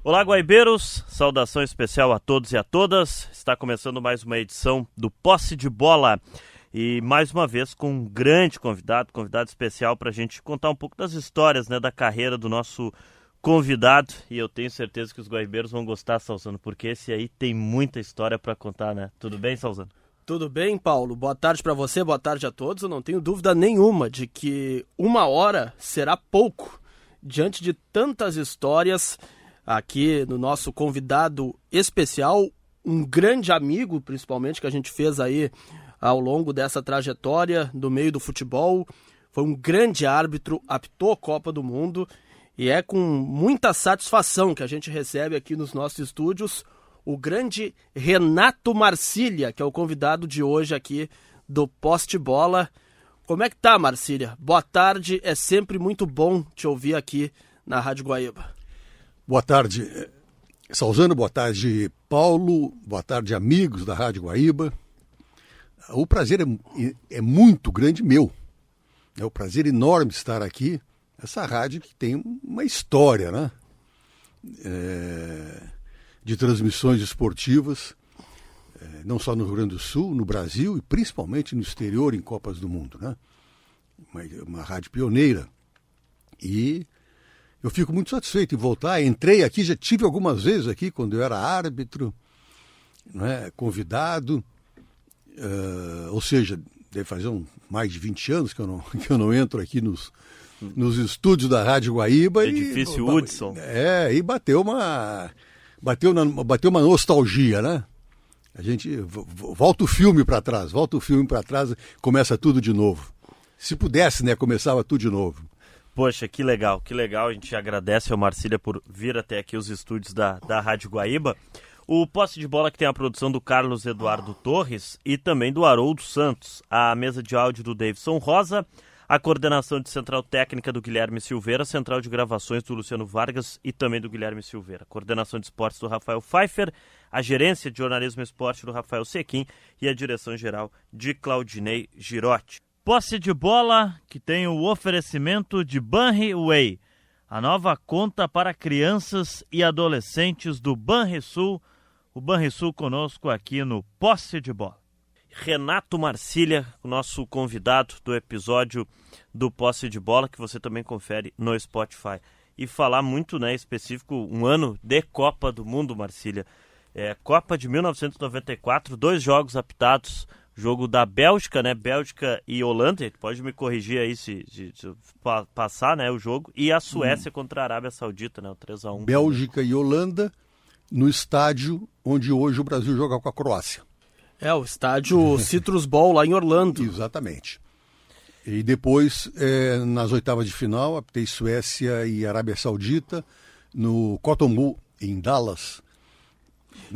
Olá, guaibeiros, saudação especial a todos e a todas. Está começando mais uma edição do Posse de Bola e mais uma vez com um grande convidado especial para a gente contar um pouco das histórias, né, da carreira do nosso convidado. E eu tenho certeza que os guaibeiros vão gostar, Salzano, porque esse aí tem muita história para contar, né? Tudo bem, Salzano? Tudo bem, Paulo? Boa tarde para você, boa tarde a todos. Eu não tenho dúvida nenhuma de que uma hora será pouco diante de tantas histórias. Aqui no nosso convidado especial, um grande amigo, principalmente, que a gente fez aí ao longo dessa trajetória do meio do futebol. Foi um grande árbitro, apitou a Copa do Mundo e é com muita satisfação que a gente recebe aqui nos nossos estúdios o grande Renato Marcília, que é o convidado de hoje aqui do Posse Bola. Como é que tá, Marcília? Boa tarde, é sempre muito bom te ouvir aqui na Rádio Guaíba. Boa tarde, Salzano, boa tarde, Paulo, boa tarde, amigos da Rádio Guaíba. O prazer é muito grande meu. É um prazer enorme estar aqui, essa rádio que tem uma história, né? De transmissões esportivas, não só no Rio Grande do Sul, no Brasil e principalmente no exterior, em Copas do Mundo, né? Uma rádio pioneira. E eu fico muito satisfeito em voltar. Entrei aqui, já tive algumas vezes aqui, quando eu era árbitro, né, convidado. Ou seja, deve fazer mais de 20 anos que eu não entro aqui nos estúdios da Rádio Guaíba. Edifício Hudson. E bateu uma nostalgia, né? A gente volta o filme para trás, começa tudo de novo. Se pudesse, né, começava tudo de novo. Poxa, que legal. A gente agradece ao Marcília por vir até aqui os estúdios da Rádio Guaíba. O Posse de Bola que tem a produção do Carlos Eduardo Torres e também do Haroldo Santos. A mesa de áudio do Davidson Rosa, a coordenação de central técnica do Guilherme Silveira, a central de gravações do Luciano Vargas e também do Guilherme Silveira. A coordenação de esportes do Rafael Pfeiffer, a gerência de jornalismo e esporte do Rafael Sequim e a direção geral de Claudinei Girotti. Posse de Bola, que tem o oferecimento de Banrisul, a nova conta para crianças e adolescentes do Banrisul. O Banrisul conosco aqui no Posse de Bola. Renato Marcília, o nosso convidado do episódio do Posse de Bola, que você também confere no Spotify. E falar muito, né, específico, um ano de Copa do Mundo, Marcília. Copa de 1994, 2 jogos apitados. Jogo da Bélgica, né? Bélgica e Holanda, pode me corrigir aí se passar, né, o jogo. E a Suécia contra a Arábia Saudita, né? O 3-1. Bélgica e Holanda no estádio onde hoje o Brasil joga com a Croácia. O estádio Citrus Bowl lá em Orlando. Exatamente. E depois, nas oitavas de final, apitei Suécia e Arábia Saudita no Cotton Bowl, em Dallas.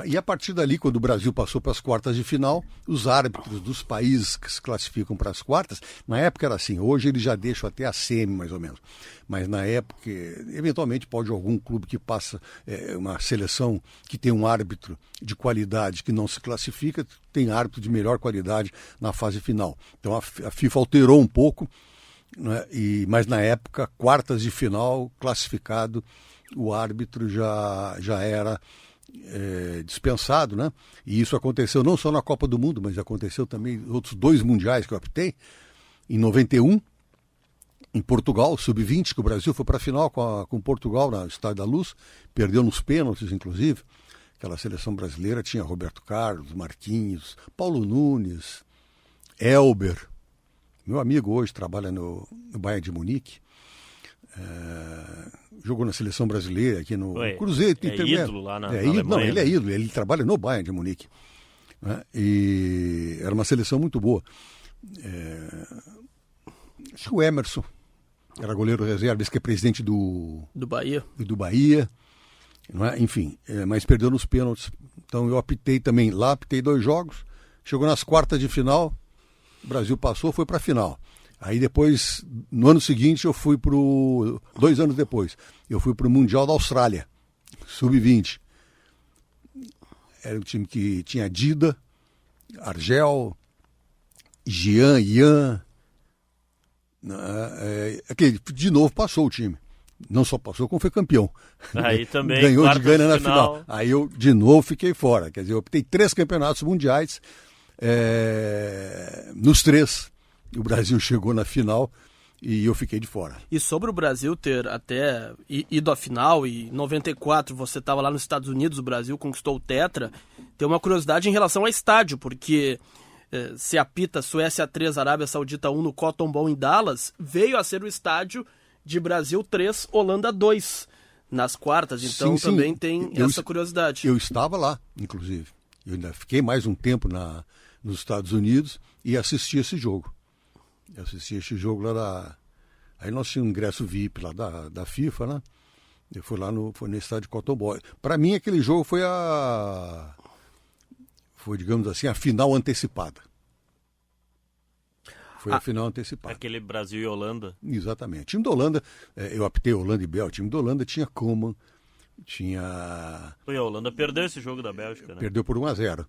E a partir dali, quando o Brasil passou para as quartas de final, os árbitros dos países que se classificam para as quartas, na época era assim, hoje eles já deixam até a semi mais ou menos, mas na época, eventualmente pode algum clube que passa uma seleção que tem um árbitro de qualidade que não se classifica, tem árbitro de melhor qualidade na fase final. Então a FIFA alterou um pouco, né, mas na época, quartas de final, classificado, o árbitro já era dispensado, né? E isso aconteceu não só na Copa do Mundo, mas aconteceu também em outros 2 mundiais que eu apitei. Em 91, em Portugal, sub-20, que o Brasil foi para a final com Portugal no Estádio da Luz, perdeu nos pênaltis, inclusive. Aquela seleção brasileira tinha Roberto Carlos, Marquinhos, Paulo Nunes, Elber. Meu amigo hoje trabalha no Bayern de Munique. Jogou na seleção brasileira aqui no Cruzeiro. Ídolo lá na Alemanha. Não, ele é ídolo, ele trabalha no Bayern de Munique, né? E era uma seleção muito boa. Acho que o Emerson era goleiro reserva, esse que é presidente do Bahia, não é? Enfim, mas perdeu nos pênaltis. Então eu apitei também lá, apitei 2 jogos, chegou nas quartas de final, o Brasil passou, foi para a final. Aí depois, no ano seguinte, 2 anos depois, eu fui para o Mundial da Austrália, sub-20. Era um time que tinha Dida, Argel, Jean, Ian. Aquele, de novo passou o time. Não só passou, como foi campeão. Aí também, ganhou de Gana na final. Aí eu, de novo, fiquei fora. Quer dizer, eu optei 3 campeonatos mundiais. Nos 3, o Brasil chegou na final e eu fiquei de fora. E sobre o Brasil ter até ido à final, e em 94 você estava lá nos Estados Unidos, o Brasil conquistou o Tetra, tem uma curiosidade em relação ao estádio, porque se apita Suécia 3, Arábia Saudita 1 no Cotton Bowl em Dallas, veio a ser o estádio de Brasil 3, Holanda 2 nas quartas, então sim, também tem essa curiosidade. Eu estava lá, inclusive. Eu ainda fiquei mais um tempo nos Estados Unidos e assisti esse jogo. Eu assisti esse jogo lá Aí nós tínhamos um ingresso VIP lá da FIFA, né? Eu fui lá no estádio de Cotton Bowl. Para mim, aquele jogo foi digamos assim, a final antecipada. Foi a final antecipada. Aquele Brasil e Holanda. Exatamente. O time da Holanda, eu apitei Holanda e Bélgica. O time da Holanda tinha Koeman, tinha... E a Holanda perdeu esse jogo da Bélgica, né? Perdeu por 1-0.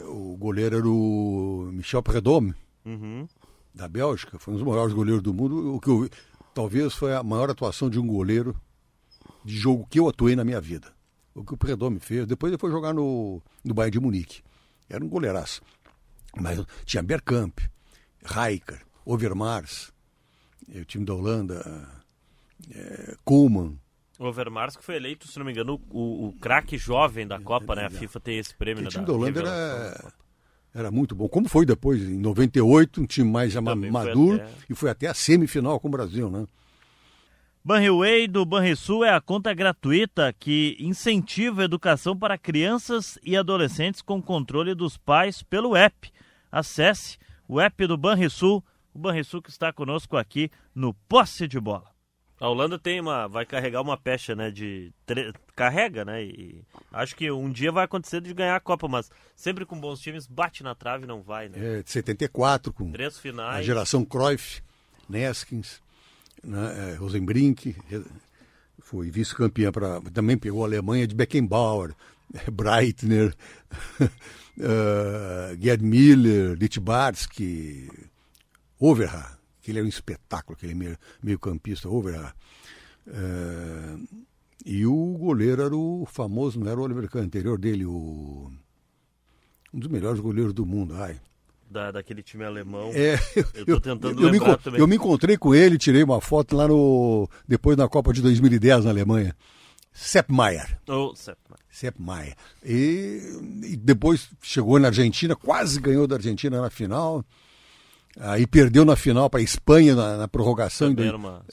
O goleiro era o Michel Prudhomme, da Bélgica. Foi um dos maiores goleiros do mundo. O que eu vi, talvez foi a maior atuação de um goleiro de jogo que eu atuei na minha vida. O que o Prudhomme fez. Depois ele foi jogar no Bayern de Munique. Era um goleiraço. Mas tinha Bergkamp, Rijkaard, Overmars, o time da Holanda, Koeman. O Overmars que foi eleito, se não me engano, o craque jovem da Copa, né? A FIFA tem esse prêmio. O time da Holanda era muito bom. Como foi depois, em 98, um time mais maduro, e foi até a semifinal com o Brasil, né? Banriway do Banrisul é a conta gratuita que incentiva a educação para crianças e adolescentes com controle dos pais pelo app. Acesse o app do Banrisul, o Banrisul que está conosco aqui no Posse de Bola. A Holanda vai carregar uma pecha, né, carrega, né, e acho que um dia vai acontecer de ganhar a Copa, mas sempre com bons times, bate na trave e não vai, né. De 74, com 3 finais. A geração Cruyff, Neskins, né, Rosenbrink, foi vice-campeã, também pegou a Alemanha de Beckenbauer, Breitner, Gerd Müller, Littbarski, Overhaar. Ele é um espetáculo, aquele meio-campista, Overhaar. E o goleiro era o famoso, não era o Oliver Kahn, anterior dele, um dos melhores goleiros do mundo. Daquele time alemão. Eu tô tentando lembrar também. Eu me encontrei com ele, tirei uma foto lá depois na Copa de 2010 na Alemanha. Sepp Maier. Sepp Maier. E depois chegou na Argentina, quase ganhou da Argentina na final. Aí perdeu na final para a Espanha na prorrogação. Também era uma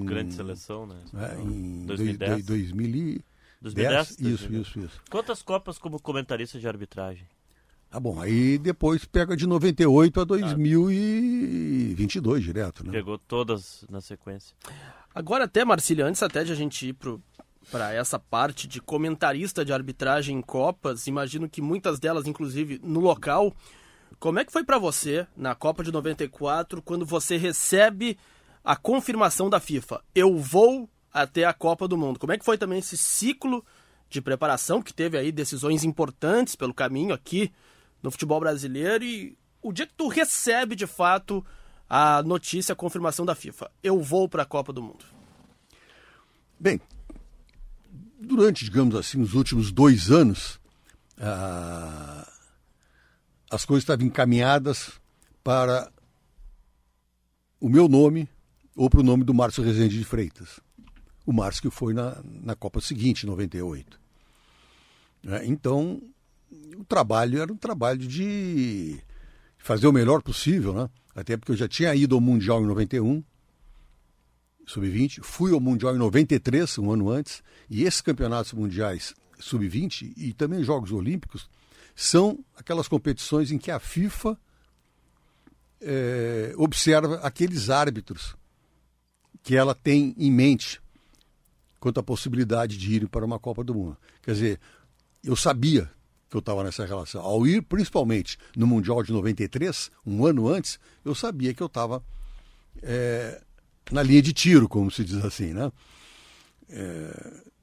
grande seleção, né? Em 2010. 2010? Isso. Quantas Copas como comentarista de arbitragem? Aí depois pega de 98 a 2022 direto, né? Pegou todas na sequência. Agora até, Marcílio, antes até de a gente ir para essa parte de comentarista de arbitragem em Copas, imagino que muitas delas, inclusive, no local... Como é que foi para você, na Copa de 94, quando você recebe a confirmação da FIFA? Eu vou até a Copa do Mundo. Como é que foi também esse ciclo de preparação, que teve aí decisões importantes pelo caminho aqui no futebol brasileiro, e o dia que tu recebe, de fato, a notícia, a confirmação da FIFA? Eu vou para a Copa do Mundo. Bem, durante, digamos assim, os últimos 2 anos... as coisas estavam encaminhadas para o meu nome ou para o nome do Márcio Rezende de Freitas. O Márcio que foi na Copa seguinte, 98. Então, o trabalho era um trabalho de fazer o melhor possível, né? Até porque eu já tinha ido ao Mundial em 91, Sub-20, fui ao Mundial em 93, um ano antes, e esses campeonatos mundiais Sub-20 e também Jogos Olímpicos são aquelas competições em que a FIFA observa aqueles árbitros que ela tem em mente quanto à possibilidade de irem para uma Copa do Mundo. Quer dizer, eu sabia que eu estava nessa relação. Ao ir, principalmente, no Mundial de 93, um ano antes, eu sabia que eu estava na linha de tiro, como se diz assim, né?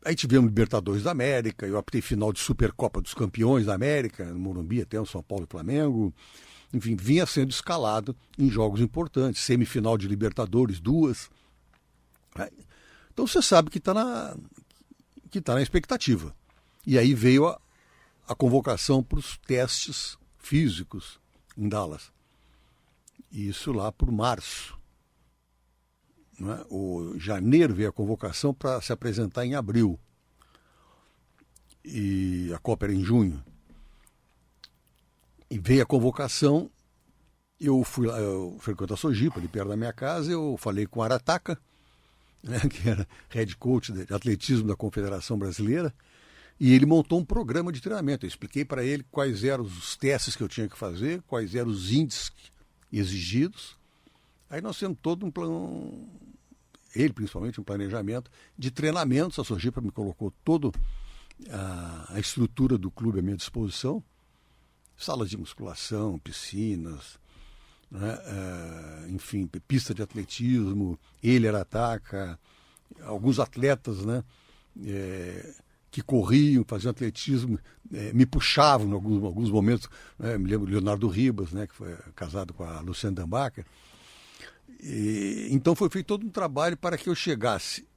Aí tivemos Libertadores da América, eu apitei final de Supercopa dos Campeões da América, no Morumbi, até o São Paulo e Flamengo. Enfim, vinha sendo escalado em jogos importantes, semifinal de Libertadores, 2. Então você sabe que está na expectativa. E aí veio a convocação para os testes físicos em Dallas. Isso lá por março. Não é? O janeiro veio a convocação para se apresentar em abril. E a Copa era em junho. E veio a convocação, eu fui lá, eu frequento a Sojipa, ali perto da minha casa, eu falei com o Arataka, né, que era head coach de atletismo da Confederação Brasileira, e ele montou um programa de treinamento. Eu expliquei para ele quais eram os testes que eu tinha que fazer, quais eram os índices exigidos. Aí nós temos todo um plano, ele principalmente, um planejamento de treinamentos. A Sojipa me colocou toda a estrutura do clube à minha disposição. Salas de musculação, piscinas, né? Enfim, pista de atletismo, ele era ataca, alguns atletas, né? Que corriam, faziam atletismo, me puxavam em alguns momentos, né? Me lembro do Leonardo Ribas, né? Que foi casado com a Luciana Dambacher. Então foi feito todo um trabalho para que eu chegasse,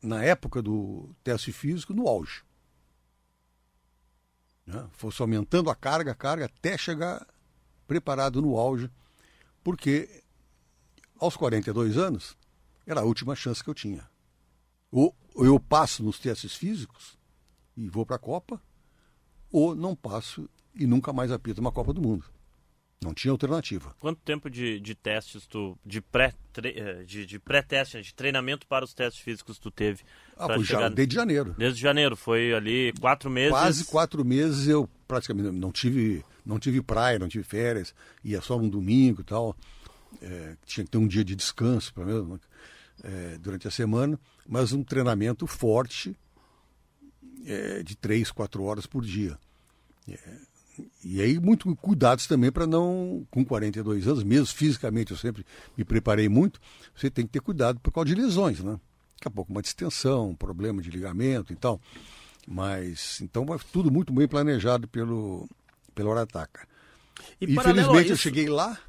na época do teste físico, no auge. Fosse aumentando a carga até chegar preparado no auge, porque aos 42 anos era a última chance que eu tinha. Ou eu passo nos testes físicos e vou para a Copa, ou não passo e nunca mais apito uma Copa do Mundo. Não tinha alternativa. Quanto tempo de testes de pré-teste, de treinamento para os testes físicos tu teve? Foi já desde janeiro. Desde janeiro, foi ali 4 meses? Quase 4 meses eu praticamente não tive praia, não tive férias, ia só um domingo e tal. Tinha que ter um dia de descanso pelo menos, durante a semana, mas um treinamento forte de 3, 4 horas por dia. E aí, muito cuidados também para não, com 42 anos, mesmo fisicamente eu sempre me preparei muito, você tem que ter cuidado por causa de lesões, né? Daqui a pouco uma distensão, um problema de ligamento e tal. Mas, então, tudo muito bem planejado pelo Arataka. Infelizmente, eu cheguei lá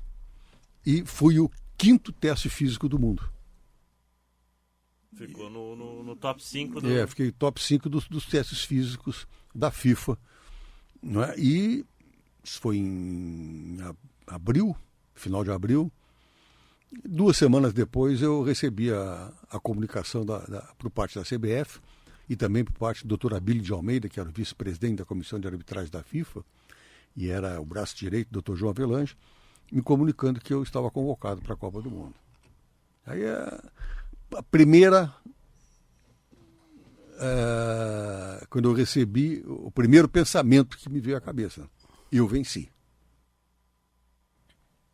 e fui o 5º teste físico do mundo. Ficou no top 5 fiquei top 5 dos testes físicos da FIFA. Não é? E isso foi em abril, final de abril. 2 semanas depois eu recebi a comunicação por parte da CBF e também por parte do Dr. Abílio de Almeida, que era o vice-presidente da Comissão de Arbitragem da FIFA, e era o braço direito do Dr. João Avelange, me comunicando que eu estava convocado para a Copa do Mundo. Aí a primeira... quando eu recebi o primeiro pensamento que me veio à cabeça, eu venci.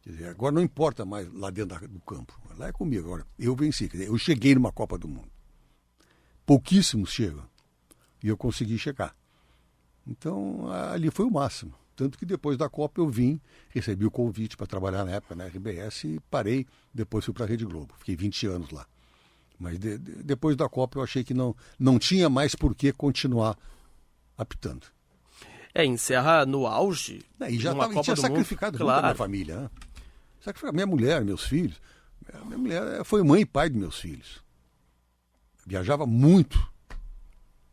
Quer dizer, agora não importa mais lá dentro do campo, lá é comigo agora. Eu venci, quer dizer, eu cheguei numa Copa do Mundo. Pouquíssimos chegam e eu consegui chegar. Então ali foi o máximo. Tanto que depois da Copa eu recebi o convite para trabalhar na época na RBS e parei, depois fui para a Rede Globo. Fiquei 20 anos lá. Mas depois da Copa eu achei que não tinha mais por que continuar apitando. Encerra no auge. E já tinha sacrificado muito a minha família. Né? Sacrificado minha mulher, meus filhos. Minha mulher foi mãe e pai de meus filhos. Viajava muito.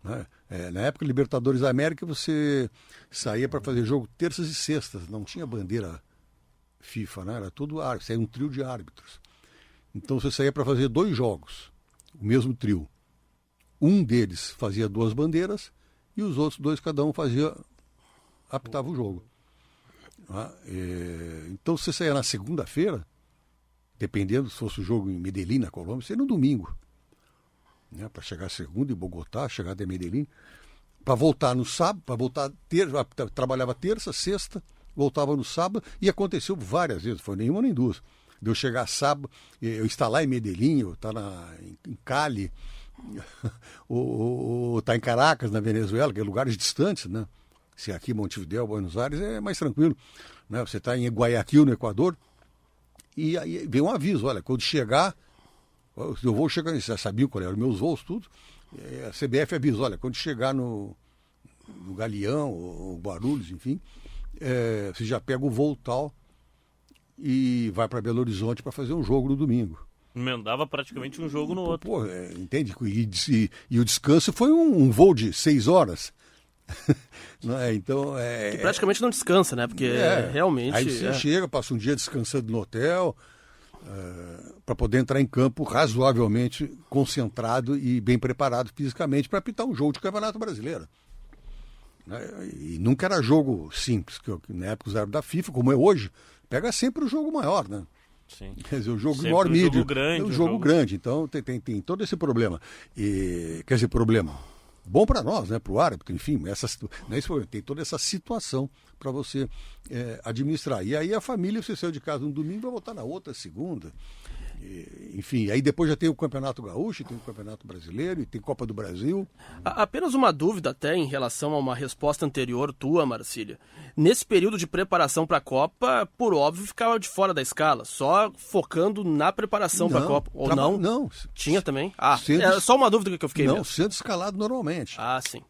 Né? Na época Libertadores da América você saía para fazer jogo terças e sextas. Não tinha bandeira FIFA, né? Era tudo árbitro, saía um trio de árbitros. Então você saía para fazer 2 jogos. O mesmo trio. Um deles fazia 2 bandeiras e os outros 2, cada um apitava o jogo. Então você saía na segunda-feira, dependendo se fosse o jogo em Medellín, na Colômbia, você ia no domingo. Né, para chegar segunda em Bogotá, chegar até Medellín, para voltar no sábado, trabalhava terça, sexta, voltava no sábado, e aconteceu várias vezes, foi nenhuma nem 2. De eu chegar sábado, eu estar lá em Medellín, eu estar em Cali, ou estar em Caracas, na Venezuela, que é lugares distantes, né? Se aqui em Montevidéu, Buenos Aires, é mais tranquilo. Né? Você está em Guayaquil, no Equador, e aí vem um aviso, olha, quando chegar, eu vou chegar, já sabiam qual eram os meus voos, tudo, a CBF avisa, olha, quando chegar no Galeão, ou Guarulhos, enfim, você já pega o voo tal, e vai para Belo Horizonte para fazer um jogo no domingo. Emendava praticamente um jogo no outro. Pô, entende? E o descanso foi um voo de 6 horas. Não é? Então, que praticamente não descansa, né? Porque realmente... Aí você chega, passa um dia descansando no hotel, para poder entrar em campo razoavelmente concentrado e bem preparado fisicamente para apitar um jogo de Campeonato Brasileiro. E nunca era jogo simples, que na época os árbitros da FIFA, como é hoje, pega sempre o jogo maior, né? Sim. Quer dizer, o jogo sempre maior mídia, jogo grande, é um jogo grande, então tem todo esse problema. Quer dizer, problema bom para nós, né, para o árbitro, enfim, não é esse problema, tem toda essa situação para você administrar. E aí a família, você saiu de casa um domingo, vai voltar na outra segunda. Enfim, aí depois já tem o Campeonato Gaúcho, tem o Campeonato Brasileiro e tem Copa do Brasil. Apenas uma dúvida até em relação a uma resposta anterior tua, Marcília. Nesse período de preparação para a Copa, por óbvio, ficava de fora da escala, só focando na preparação para a Copa. Ou não? Não. Tinha também? Sendo, só uma dúvida que eu fiquei mesmo. Sendo escalado normalmente. Sim.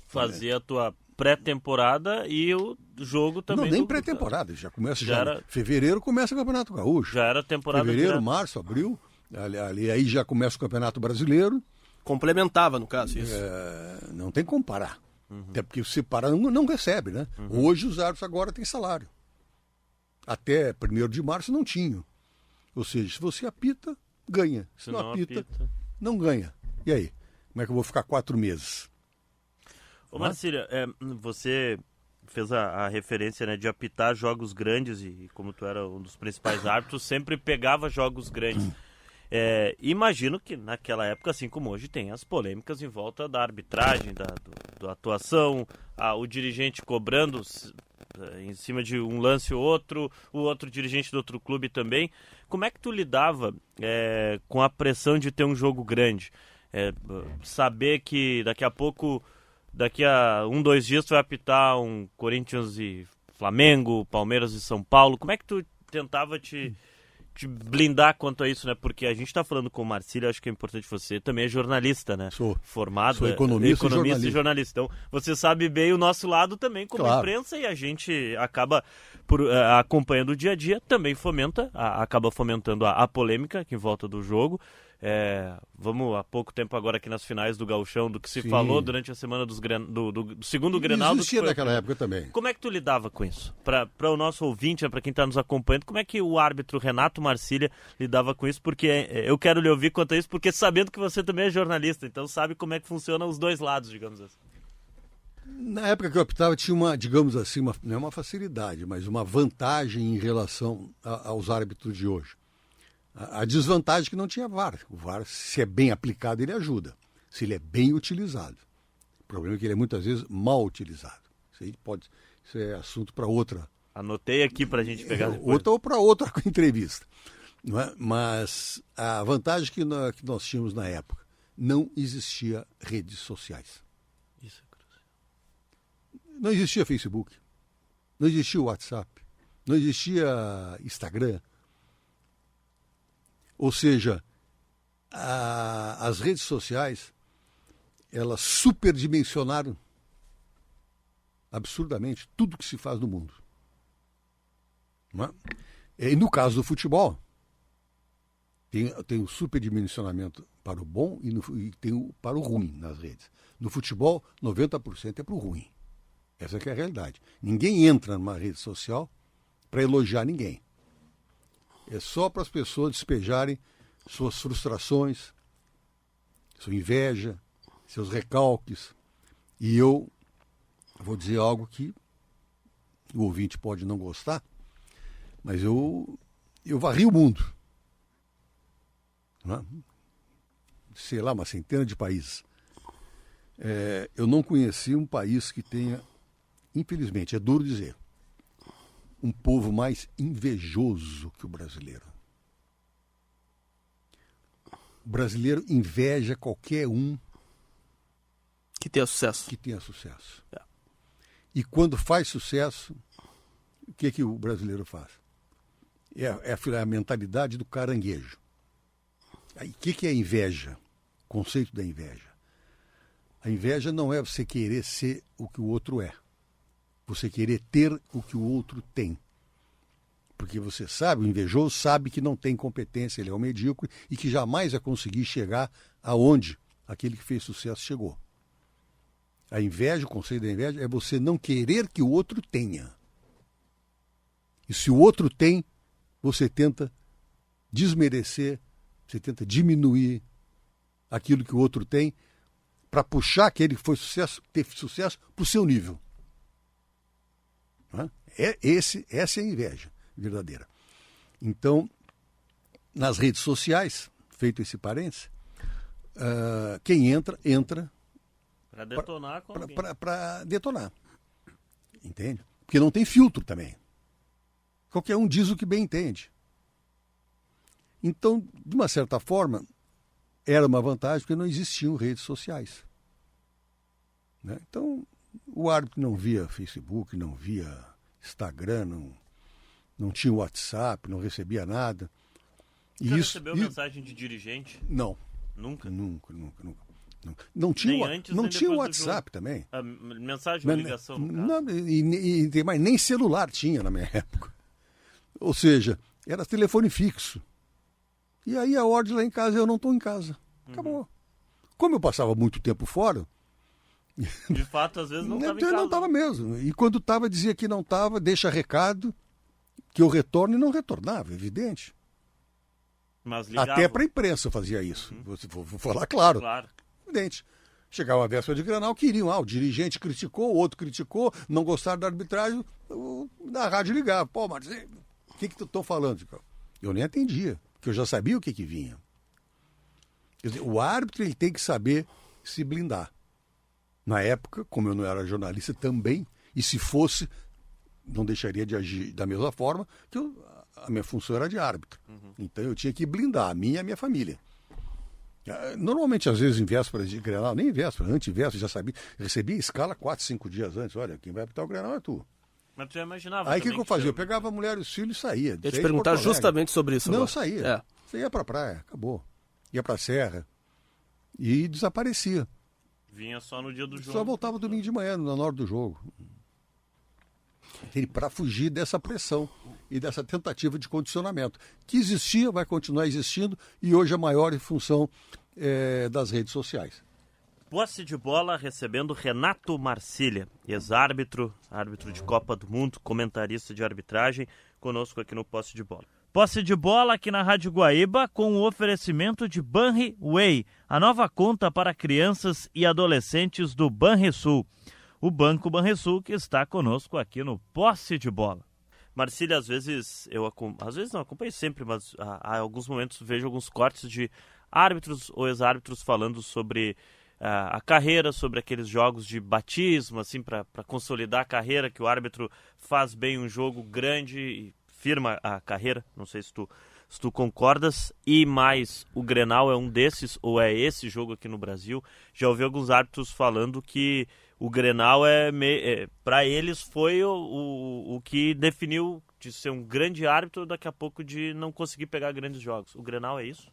Fazia a tua pré-temporada e o jogo também. Não, nem pré-temporada, já começa fevereiro começa o Campeonato Gaúcho. Já era temporada. Fevereiro, março, abril, aí já começa o Campeonato Brasileiro. Complementava, no caso, isso. Não tem como parar. Até porque se parar, não recebe, né? Hoje os árbitros agora têm salário. Até 1º de março não tinham. Ou seja, se você apita, ganha. Se não apita, não ganha. E aí? Como é que eu vou ficar 4 meses? Ô Marcília, você fez a referência, né, de apitar jogos grandes e como tu era um dos principais árbitros, sempre pegava jogos grandes. Imagino que naquela época, assim como hoje, tem as polêmicas em volta da arbitragem, da atuação, o dirigente cobrando em cima de um lance ou outro, o outro dirigente do outro clube também. Como é que tu lidava com a pressão de ter um jogo grande? Saber que daqui a pouco... Daqui a 2 dias tu vai apitar um Corinthians e Flamengo, Palmeiras e São Paulo. Como é que tu tentava te blindar quanto a isso, né? Porque a gente está falando com o Marcília, acho que é importante, você também é jornalista, né? Sou. Formado. Sou economista e jornalista. Então, você sabe bem o nosso lado também como imprensa e a gente acaba acompanhando o dia a dia, também acaba fomentando a polêmica aqui em volta do jogo. Vamos há pouco tempo agora aqui nas finais do Gauchão, do que se falou durante a semana do segundo Grenal. Existia naquela época também. Como é que tu lidava com isso? Para o nosso ouvinte, para quem está nos acompanhando, como é que o árbitro Renato Marcília lidava com isso? Porque eu quero lhe ouvir quanto a isso, porque sabendo que você também é jornalista, então sabe como é que funciona os dois lados, digamos assim. Na época que eu apitava tinha uma, digamos assim, não é uma facilidade, mas uma vantagem em relação aos árbitros de hoje. A desvantagem é que não tinha VAR. O VAR, se é bem aplicado, ele ajuda. Se ele é bem utilizado. O problema é que ele é muitas vezes mal utilizado. Isso é assunto para outra. Anotei aqui para a gente pegar depois. Ou para outra entrevista. Não é? Mas a vantagem que nós tínhamos na época, não existia redes sociais. Isso é crucial. Não existia Facebook. Não existia WhatsApp. Não existia Instagram. Ou seja, as redes sociais, elas superdimensionaram absurdamente tudo que se faz no mundo. Não é? E no caso do futebol, tem o superdimensionamento para o bom e tem para o ruim nas redes. No futebol, 90% é para o ruim. Essa que é a realidade. Ninguém entra numa rede social para elogiar ninguém. É só para as pessoas despejarem suas frustrações, sua inveja, seus recalques. E eu vou dizer algo que o ouvinte pode não gostar, mas eu varri o mundo. Não é? Sei lá, uma centena de países. Eu não conheci um país que tenha, infelizmente, é duro dizer, um povo mais invejoso que o brasileiro. O brasileiro inveja qualquer um que tenha sucesso. E quando faz sucesso, o que o brasileiro faz? É a mentalidade do caranguejo. O que é inveja? O conceito da inveja. A inveja não é você querer ser o que o outro é. Você querer ter o que o outro tem. Porque você sabe, o invejoso sabe que não tem competência, ele é um medíocre e que jamais vai conseguir chegar aonde aquele que fez sucesso chegou. A inveja, o conceito da inveja é você não querer que o outro tenha. E se o outro tem, você tenta desmerecer, você tenta diminuir aquilo que o outro tem para puxar aquele que foi sucesso, teve sucesso para o seu nível. Essa é a inveja verdadeira. Então, nas redes sociais, feito esse parênteses, quem entra para detonar com alguém. Para detonar. Entende? Porque não tem filtro também. Qualquer um diz o que bem entende. Então, de uma certa forma, era uma vantagem porque não existiam redes sociais. Né? Então, o árbitro não via Facebook, não via Instagram, não tinha WhatsApp, não recebia nada. Já recebeu mensagem de dirigente? Não. Nunca? Nunca. Não tinha, não tinha WhatsApp também. A mensagem ou ligação, no caso? Não, e tem mais, nem celular tinha na minha época. Ou seja, era telefone fixo. E aí a ordem lá em casa, eu não estou em casa. Acabou. Como eu passava muito tempo fora... De fato, às vezes não estava em casa. Não estava mesmo. E quando estava, dizia que não estava, deixa recado, que eu retorno e não retornava, evidente. Mas ligava. Até para a imprensa eu fazia isso. Vou falar claro. Evidente. Chegava a véspera de Grenal, queriam. O dirigente criticou, o outro criticou, não gostaram da arbitragem, na rádio ligava. Pô, Marcelo, o que tu estão falando? Eu nem atendia, porque eu já sabia o que vinha. Quer dizer, o árbitro ele tem que saber se blindar. Na época, como eu não era jornalista também, e se fosse, não deixaria de agir da mesma forma, que a minha função era de árbitro. Então eu tinha que blindar a minha e a minha família. Normalmente, às vezes, em vésperas de Grenal, nem em véspera, antes-véspera, já sabia, recebia escala 4, 5 dias antes. Olha, quem vai apitar o Grenal é tu. Mas tu já imaginava. Aí o que eu fazia? Eu pegava a mulher e os filhos e saía. Eu ia te perguntar justamente sobre isso. Não, eu saía. Você ia pra praia, acabou. Ia pra serra e desaparecia. Vinha só no dia do jogo. Só voltava domingo de manhã, na hora do jogo. Para fugir dessa pressão e dessa tentativa de condicionamento, que existia, vai continuar existindo, e hoje é maior em função das redes sociais. Posse de bola recebendo Renato Marcília, ex-árbitro, árbitro de Copa do Mundo, comentarista de arbitragem, conosco aqui no Posse de Bola. Posse de bola aqui na Rádio Guaíba com o oferecimento de Banriway, a nova conta para crianças e adolescentes do Banrisul. O Banco Banrisul que está conosco aqui no Posse de Bola. Marcília, às vezes não acompanho sempre, mas há alguns momentos vejo alguns cortes de árbitros ou ex-árbitros falando sobre a carreira, sobre aqueles jogos de batismo, assim, para consolidar a carreira, que o árbitro faz bem um jogo grande e firma a carreira. Não sei se tu concordas. E mais, o Grenal é um desses, ou é esse jogo aqui no Brasil? Já ouvi alguns árbitros falando que o Grenal para eles foi o que definiu de ser um grande árbitro, daqui a pouco de não conseguir pegar grandes jogos. O Grenal é isso?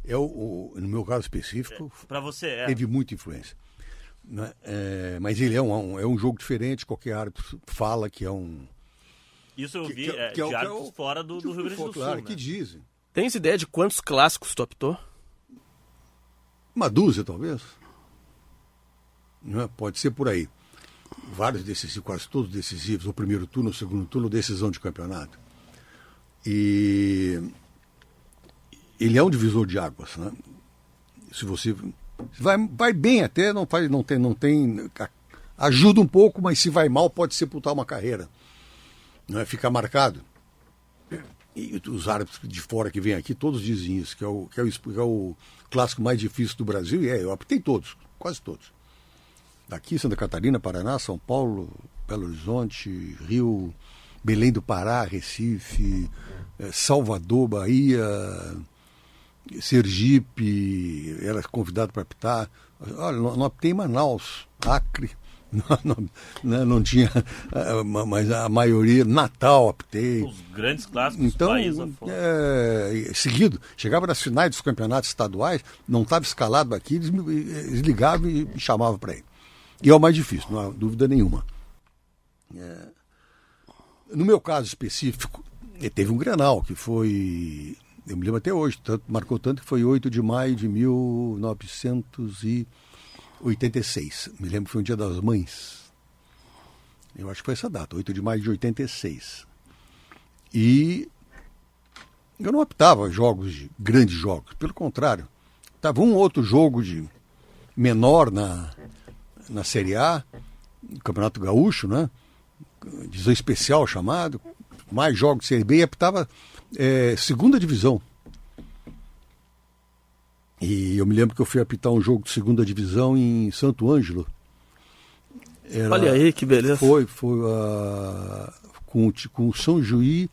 No meu caso específico, para você, teve muita influência. Né? Mas ele é um jogo diferente, qualquer árbitro fala que é um... Isso eu vi de árbitros fora do Rio Grande do Sul. Claro, né? que dizem. Tens ideia de quantos clássicos tu apitou? Uma dúzia, talvez. Não, pode ser por aí. Vários decisivos, quase todos decisivos, o primeiro turno, o segundo turno, decisão de campeonato. E ele é um divisor de águas, né? Se você vai bem até, não tem, ajuda um pouco, mas se vai mal pode sepultar uma carreira, não é? Ficar marcado. E os árbitros de fora que vêm aqui todos dizem isso, que é o clássico mais difícil do Brasil, e eu apitei todos, quase todos. Daqui, Santa Catarina, Paraná, São Paulo, Belo Horizonte, Rio, Belém do Pará, Recife, Salvador, Bahia, Sergipe, era convidado para apitar. Olha, não apitei em Manaus, Acre, não tinha, mas a maioria, Natal apitei. Os grandes clássicos então, do país afora. Seguido, chegava nas finais dos campeonatos estaduais, não estava escalado aqui, eles ligavam e me chamavam para ir. E é o mais difícil, não há dúvida nenhuma. No meu caso específico, teve um Grenal, que foi, eu me lembro até hoje, marcou tanto que foi 8 de maio de 1986. Me lembro que foi um Dia das Mães. Eu acho que foi essa data, 8 de maio de 86. E eu não apitava grandes jogos, pelo contrário. Estava um outro jogo de menor na Série A, no Campeonato Gaúcho, né? Divisão especial chamado, mais jogos de Série B, e apitava segunda divisão. E eu me lembro que eu fui apitar um jogo de segunda divisão em Santo Ângelo. Olha aí, que beleza. Foi com o São Juí,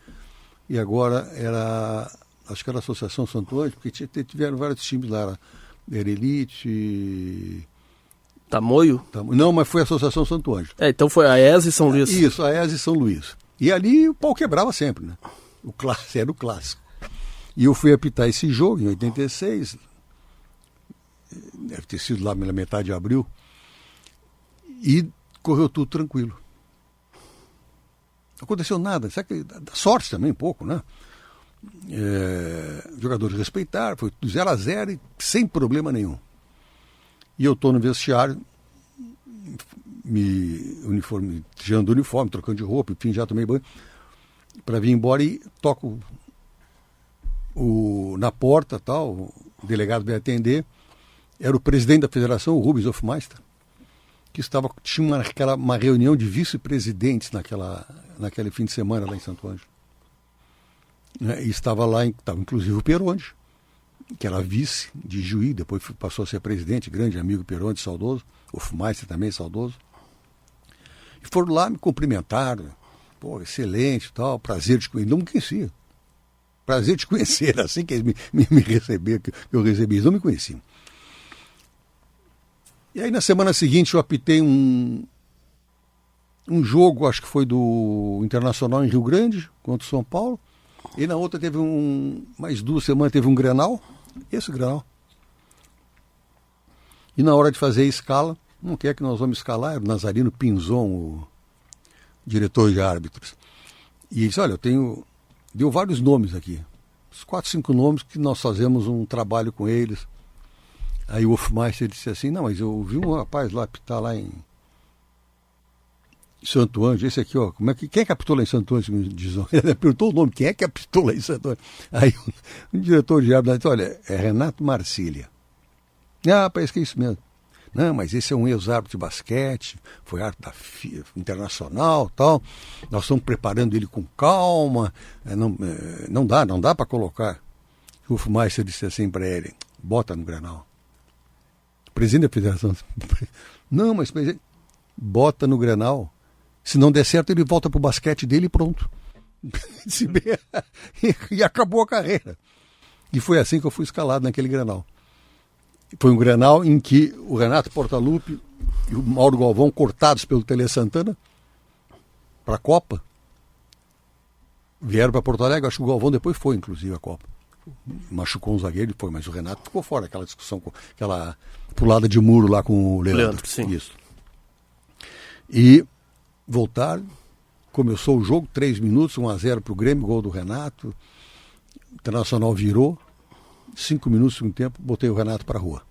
e agora acho que era a Associação Santo Ângelo, porque tiveram vários times lá, era Elite... Tamoio? Não, mas foi a Associação Santo Ângelo. Então foi a ES e São Luís. Isso, a ES e São Luís. E ali o pau quebrava sempre, né? Era o clássico. E eu fui apitar esse jogo em 86, deve ter sido lá pela metade de abril, e correu tudo tranquilo. Não aconteceu nada, sabe que dá sorte também um pouco, né? Jogadores respeitaram, foi 0-0 e sem problema nenhum. E eu estou no vestiário, tirando o uniforme, trocando de roupa, enfim, já tomei banho, para vir embora, e toco na porta, tal, o delegado veio atender, era o presidente da federação, o Rubens Hofmeister, que tinha uma reunião de vice-presidentes naquele fim de semana lá em Santo Ângelo. E estava lá, inclusive o Peronde, que era vice de Juí, depois passou a ser presidente, grande amigo Peronde, saudoso, Hofmeister também saudoso. E foram lá, me cumprimentaram, pô, excelente, tal, prazer de conhecer, não me conhecia. Prazer de conhecer, assim que eles me receberam, que eu recebi, eles não me conheciam. E aí na semana seguinte eu apitei um jogo, acho que foi do Internacional em Rio Grande, contra o São Paulo, e na outra teve mais 2 semanas teve um Grenal, esse Grenal. E na hora de fazer a escala, não quer que nós vamos escalar, era o Nazarino Pinzon, o diretor de árbitros. E disse, olha, deu vários nomes aqui, uns 4, 5 nomes que nós fazemos um trabalho com eles. Aí o Hofmeister disse assim, não, mas eu vi um rapaz lá apitar lá em Santo Ângelo, esse aqui, ó, quem é que apitou lá em Santo Ângelo? Ele perguntou o nome, quem é que apitou lá em Santo Ângelo? Aí o diretor de árbitro disse, olha, é Renato Marcília. Parece que é isso mesmo. Não, mas esse é um ex-árbitro de basquete, foi árbitro da internacional, tal. Nós estamos preparando ele com calma, não dá para colocar. O Hofmeister disse assim para ele, bota no Grenal. Presidente da federação, não, mas bota no Grenal. Se não der certo, ele volta pro basquete dele e pronto. E acabou a carreira. E foi assim que eu fui escalado naquele Grenal. Foi um Grenal em que o Renato Portaluppi e o Mauro Galvão, cortados pelo Tele Santana para a Copa, vieram para Porto Alegre. Acho que o Galvão depois foi, inclusive, a Copa. Machucou um zagueiro e foi, mas o Renato ficou fora, aquela discussão, aquela pulada de muro lá com o Leandro. Sim. Isso. E voltaram, começou o jogo, 3 minutos, 1-0 para o Grêmio, gol do Renato. O Internacional virou, 5 minutos, segundo tempo, botei o Renato para a rua.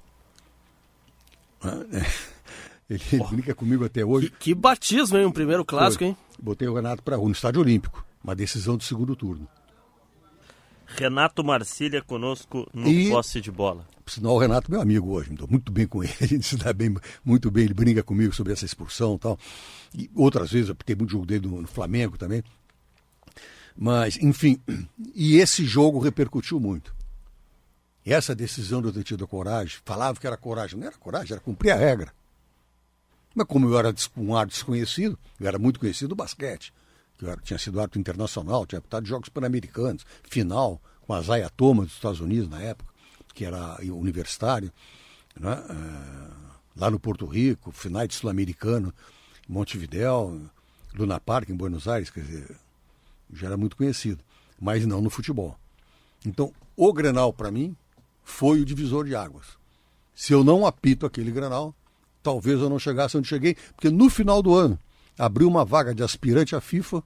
Ele brinca comigo até hoje. Que batismo, hein? Um primeiro clássico, hein? Botei o Renato para a rua, no Estádio Olímpico, uma decisão do segundo turno. Renato Marcília conosco no Posse de Bola. Por sinal, o Renato é meu amigo hoje, estou muito bem com ele, a gente se dá muito bem, ele brinca comigo sobre essa expulsão e tal. E outras vezes, eu tem muito jogo dele no Flamengo também. Mas, enfim, e esse jogo repercutiu muito. E essa decisão de eu ter tido a coragem, falava que era coragem, não era coragem, era cumprir a regra. Mas como eu era um árbitro desconhecido, eu era muito conhecido no basquete. Eu tinha sido árbitro internacional, tinha apitado Jogos Pan-Americanos, final, com a Zaya Thomas dos Estados Unidos na época, que era universitário, né? Lá no Porto Rico, finais de Sul-Americano, Montevidéu, Luna Park, em Buenos Aires, quer dizer, já era muito conhecido, mas não no futebol. Então, o Grenal, para mim, foi o divisor de águas. Se eu não apito aquele Grenal, talvez eu não chegasse onde cheguei, porque no final do ano, abriu uma vaga de aspirante à FIFA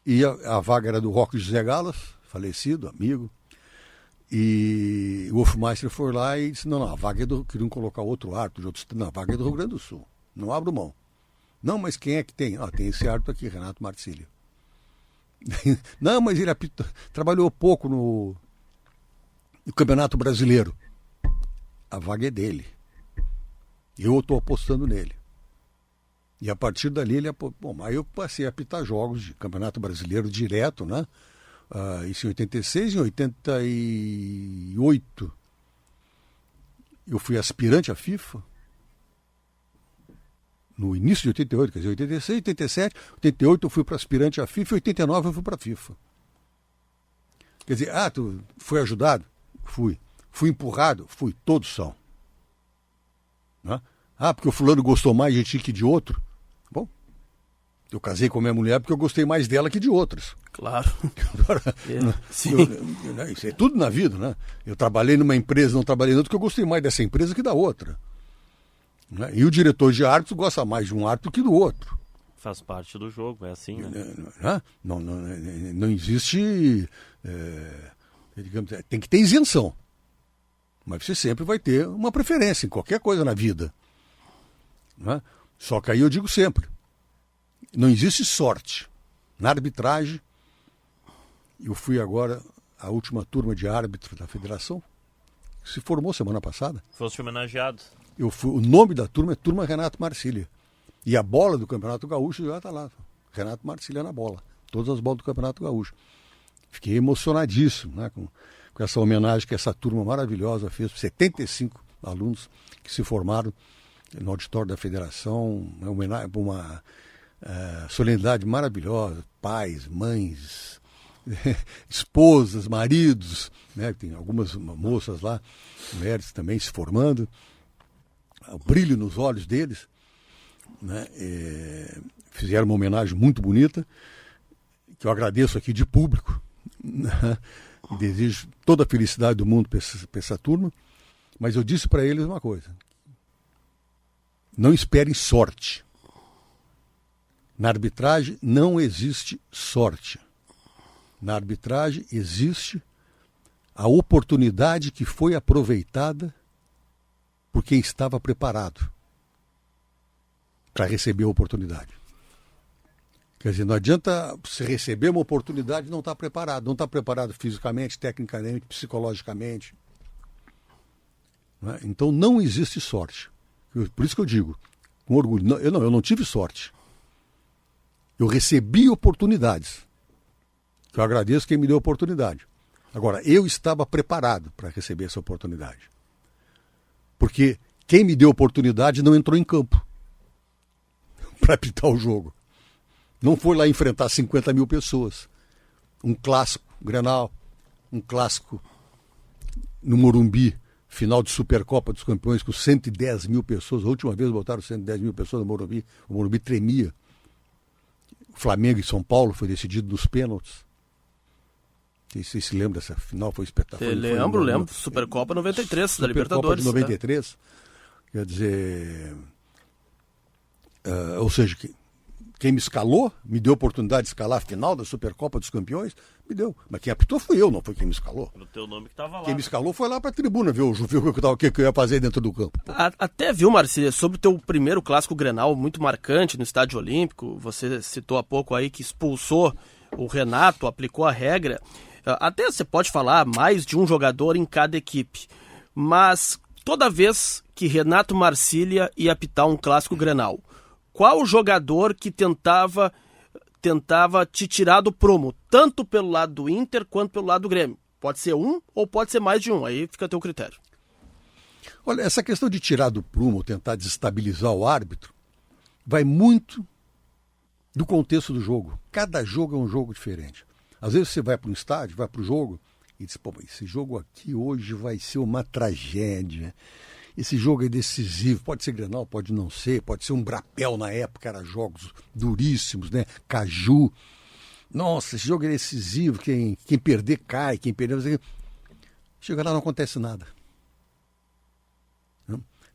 E a vaga era do Roque José Galas, falecido, amigo. E o Hofmeister foi lá e disse, não, a vaga é queriam colocar outro árbitro, não, a vaga é do Rio Grande do Sul, não abro mão. Não, mas quem é que tem? Tem esse árbitro aqui, Renato Marcílio. Não, mas ele trabalhou pouco no Campeonato Brasileiro. A vaga é dele. Eu estou apostando nele. E a partir dali aí eu passei a apitar jogos de Campeonato Brasileiro direto, né? Isso em 86, em 88 eu fui aspirante à FIFA. No início de 88, quer dizer, 86, 87, 88 eu fui para aspirante à FIFA, 89 eu fui para a FIFA. Quer dizer, tu foi ajudado? Fui. Fui empurrado? Fui. Todos são. Né? Porque o fulano gostou mais de ti que de outro? Bom, eu casei com a minha mulher porque eu gostei mais dela que de outras. Claro. Sim. Isso é tudo na vida, né? Eu trabalhei numa empresa, não trabalhei em outra, porque eu gostei mais dessa empresa que da outra. Né? E o diretor de árbitros gosta mais de um árbitro que do outro. Faz parte do jogo, é assim, né? Não existe... digamos, tem que ter isenção. Mas você sempre vai ter uma preferência em qualquer coisa na vida. Né? Só que aí eu digo sempre, não existe sorte. Na arbitragem, eu fui agora a última turma de árbitros da federação, que se formou semana passada. Foste homenageado. O nome da turma é Turma Renato Marcília. E a bola do Campeonato Gaúcho já está lá. Renato Marcília na bola. Todas as bolas do Campeonato Gaúcho. Fiquei emocionadíssimo, né, com essa homenagem que essa turma maravilhosa fez. 75 alunos que se formaram no auditório da federação. Uma solenidade maravilhosa. Pais, mães, esposas, maridos. Né, tem algumas moças lá, mulheres também se formando. O brilho nos olhos deles, né? Fizeram uma homenagem muito bonita, que eu agradeço aqui de público, né? E desejo toda a felicidade do mundo para essa turma, mas eu disse para eles uma coisa: não esperem sorte. Na arbitragem não existe sorte. Na arbitragem existe a oportunidade que foi aproveitada por quem estava preparado para receber a oportunidade. Quer dizer, não adianta você receber uma oportunidade e não estar preparado. Não está preparado fisicamente, tecnicamente, psicologicamente. Não é? Então não existe sorte. Por isso que eu digo, com orgulho, eu não tive sorte. Eu recebi oportunidades. Eu agradeço quem me deu a oportunidade. Agora, eu estava preparado para receber essa oportunidade. Porque quem me deu oportunidade não entrou em campo para apitar o jogo. Não foi lá enfrentar 50 mil pessoas. Um clássico Grenal, um clássico no Morumbi, final de Supercopa dos Campeões com 110 mil pessoas. A última vez botaram 110 mil pessoas no Morumbi. O Morumbi tremia. O Flamengo e São Paulo foi decidido nos pênaltis. Vocês se lembram dessa final? Foi espetacular. Lembro. Supercopa 93, da Libertadores. Supercopa de 93. Né? Quer dizer... ou seja, quem me escalou, me deu a oportunidade de escalar a final da Supercopa dos Campeões, me deu. Mas quem apitou fui eu, não foi quem me escalou. O teu nome que estava lá. Quem me escalou foi lá para a tribuna, viu o que eu ia fazer dentro do campo. Até viu, Marcília, sobre o teu primeiro clássico Grenal, muito marcante no Estádio Olímpico, você citou há pouco aí que expulsou o Renato, aplicou a regra. Até você pode falar mais de um jogador em cada equipe, mas toda vez que Renato Marcília ia apitar um clássico Grenal, qual jogador que tentava te tirar do prumo, tanto pelo lado do Inter quanto pelo lado do Grêmio? Pode ser um ou pode ser mais de um, aí fica a teu critério. Olha, essa questão de tirar do prumo, tentar desestabilizar o árbitro, vai muito do contexto do jogo. Cada jogo é um jogo diferente. Às vezes você vai para um estádio, vai para o jogo e diz, esse jogo aqui hoje vai ser uma tragédia. Esse jogo é decisivo, pode ser Grenal, pode não ser, pode ser um Brapel na época, eram jogos duríssimos, né? Caju. Nossa, esse jogo é decisivo, quem perder cai, quem perder... Chega lá, não acontece nada.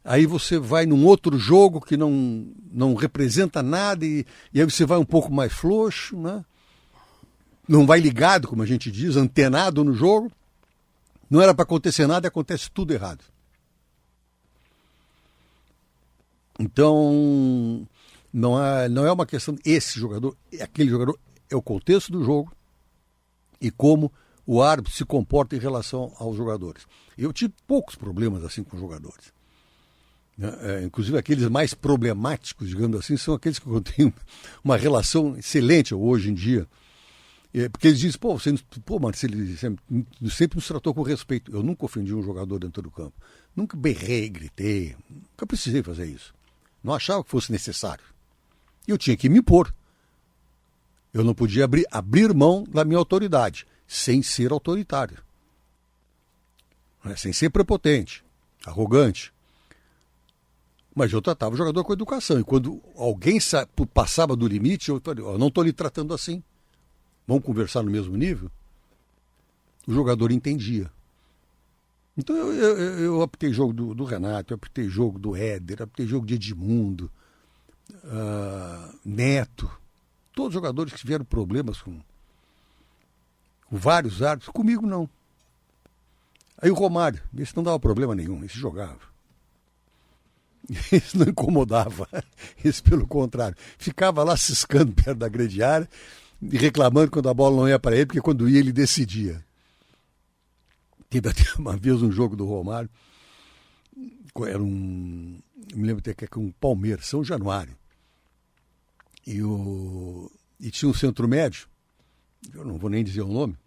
Aí você vai num outro jogo que não representa nada e aí você vai um pouco mais frouxo, né? não vai ligado, como a gente diz, antenado no jogo. Não era para acontecer nada e acontece tudo errado. Então, não é uma questão esse jogador, aquele jogador, é o contexto do jogo e como o árbitro se comporta em relação aos jogadores. Eu tive poucos problemas assim com jogadores. Inclusive aqueles mais problemáticos, digamos assim, são aqueles que eu tenho uma relação excelente hoje em dia. Porque eles dizem, Marcelo, sempre nos tratou com respeito. Eu nunca ofendi um jogador dentro do campo. Nunca berrei, gritei. Nunca precisei fazer isso. Não achava que fosse necessário. Eu tinha que me impor. Eu não podia abrir mão da minha autoridade, sem ser autoritário. Sem ser prepotente, arrogante. Mas eu tratava o jogador com educação. E quando alguém passava do limite, eu falei, não estou lhe tratando assim. Vamos conversar no mesmo nível? O jogador entendia. Então eu apitei jogo do Renato, eu apitei jogo do Éder, eu apitei jogo de Edmundo, Neto. Todos os jogadores que tiveram problemas com vários árbitros, comigo não. Aí o Romário, esse não dava problema nenhum, esse jogava. Esse não incomodava, esse pelo contrário. Ficava lá ciscando perto da grande área e reclamando quando a bola não ia para ele, porque quando ia ele decidia. Teve até uma vez um jogo do Romário, era me lembro até que era um Palmeiras, São Januário. E tinha um centro médio, eu não vou nem dizer o nome,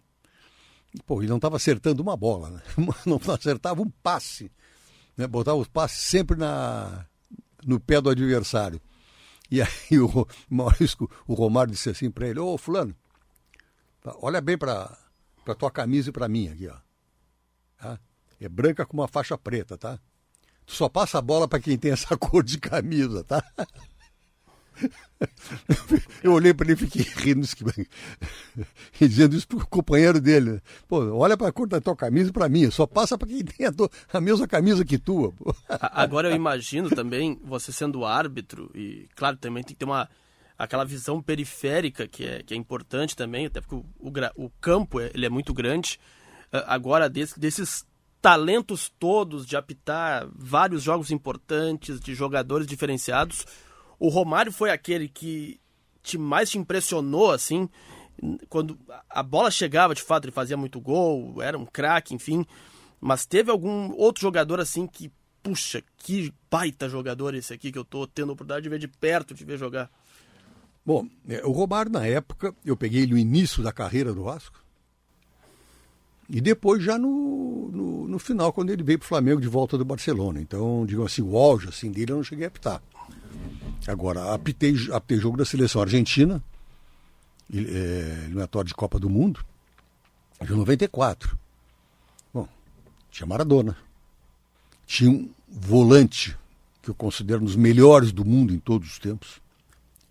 ele não estava acertando uma bola, né? Não acertava um passe, né? Botava os passes sempre no pé do adversário. E aí o Romário disse assim para ele, ô fulano, olha bem para tua camisa e para minha aqui, ó. Tá? É branca com uma faixa preta, tá? Tu só passa a bola para quem tem essa cor de camisa, tá? Eu olhei para ele e fiquei rindo, e dizendo isso pro companheiro dele. Olha para a cor da tua camisa e para mim, só passa para quem tem a mesma camisa que tua. Agora eu imagino também, você sendo árbitro, e claro, também tem que ter aquela visão periférica que é importante também, até porque o campo ele é muito grande. Agora, desses talentos todos de apitar vários jogos importantes, de jogadores diferenciados, o Romário foi aquele que mais te impressionou, assim, quando a bola chegava, de fato, ele fazia muito gol, era um craque, enfim, mas teve algum outro jogador, assim, que, puxa, que baita jogador esse aqui que eu tô tendo a oportunidade de ver de perto, de ver jogar? Bom, o Romário, na época, eu peguei ele no início da carreira do Vasco, e depois já no final, quando ele veio para o Flamengo de volta do Barcelona. Então, digamos assim, o auge assim, dele eu não cheguei a apitar. Agora, apitei jogo da seleção argentina, eliminatório de Copa do Mundo, de 94. Bom, tinha Maradona. Tinha um volante, que eu considero um dos melhores do mundo em todos os tempos,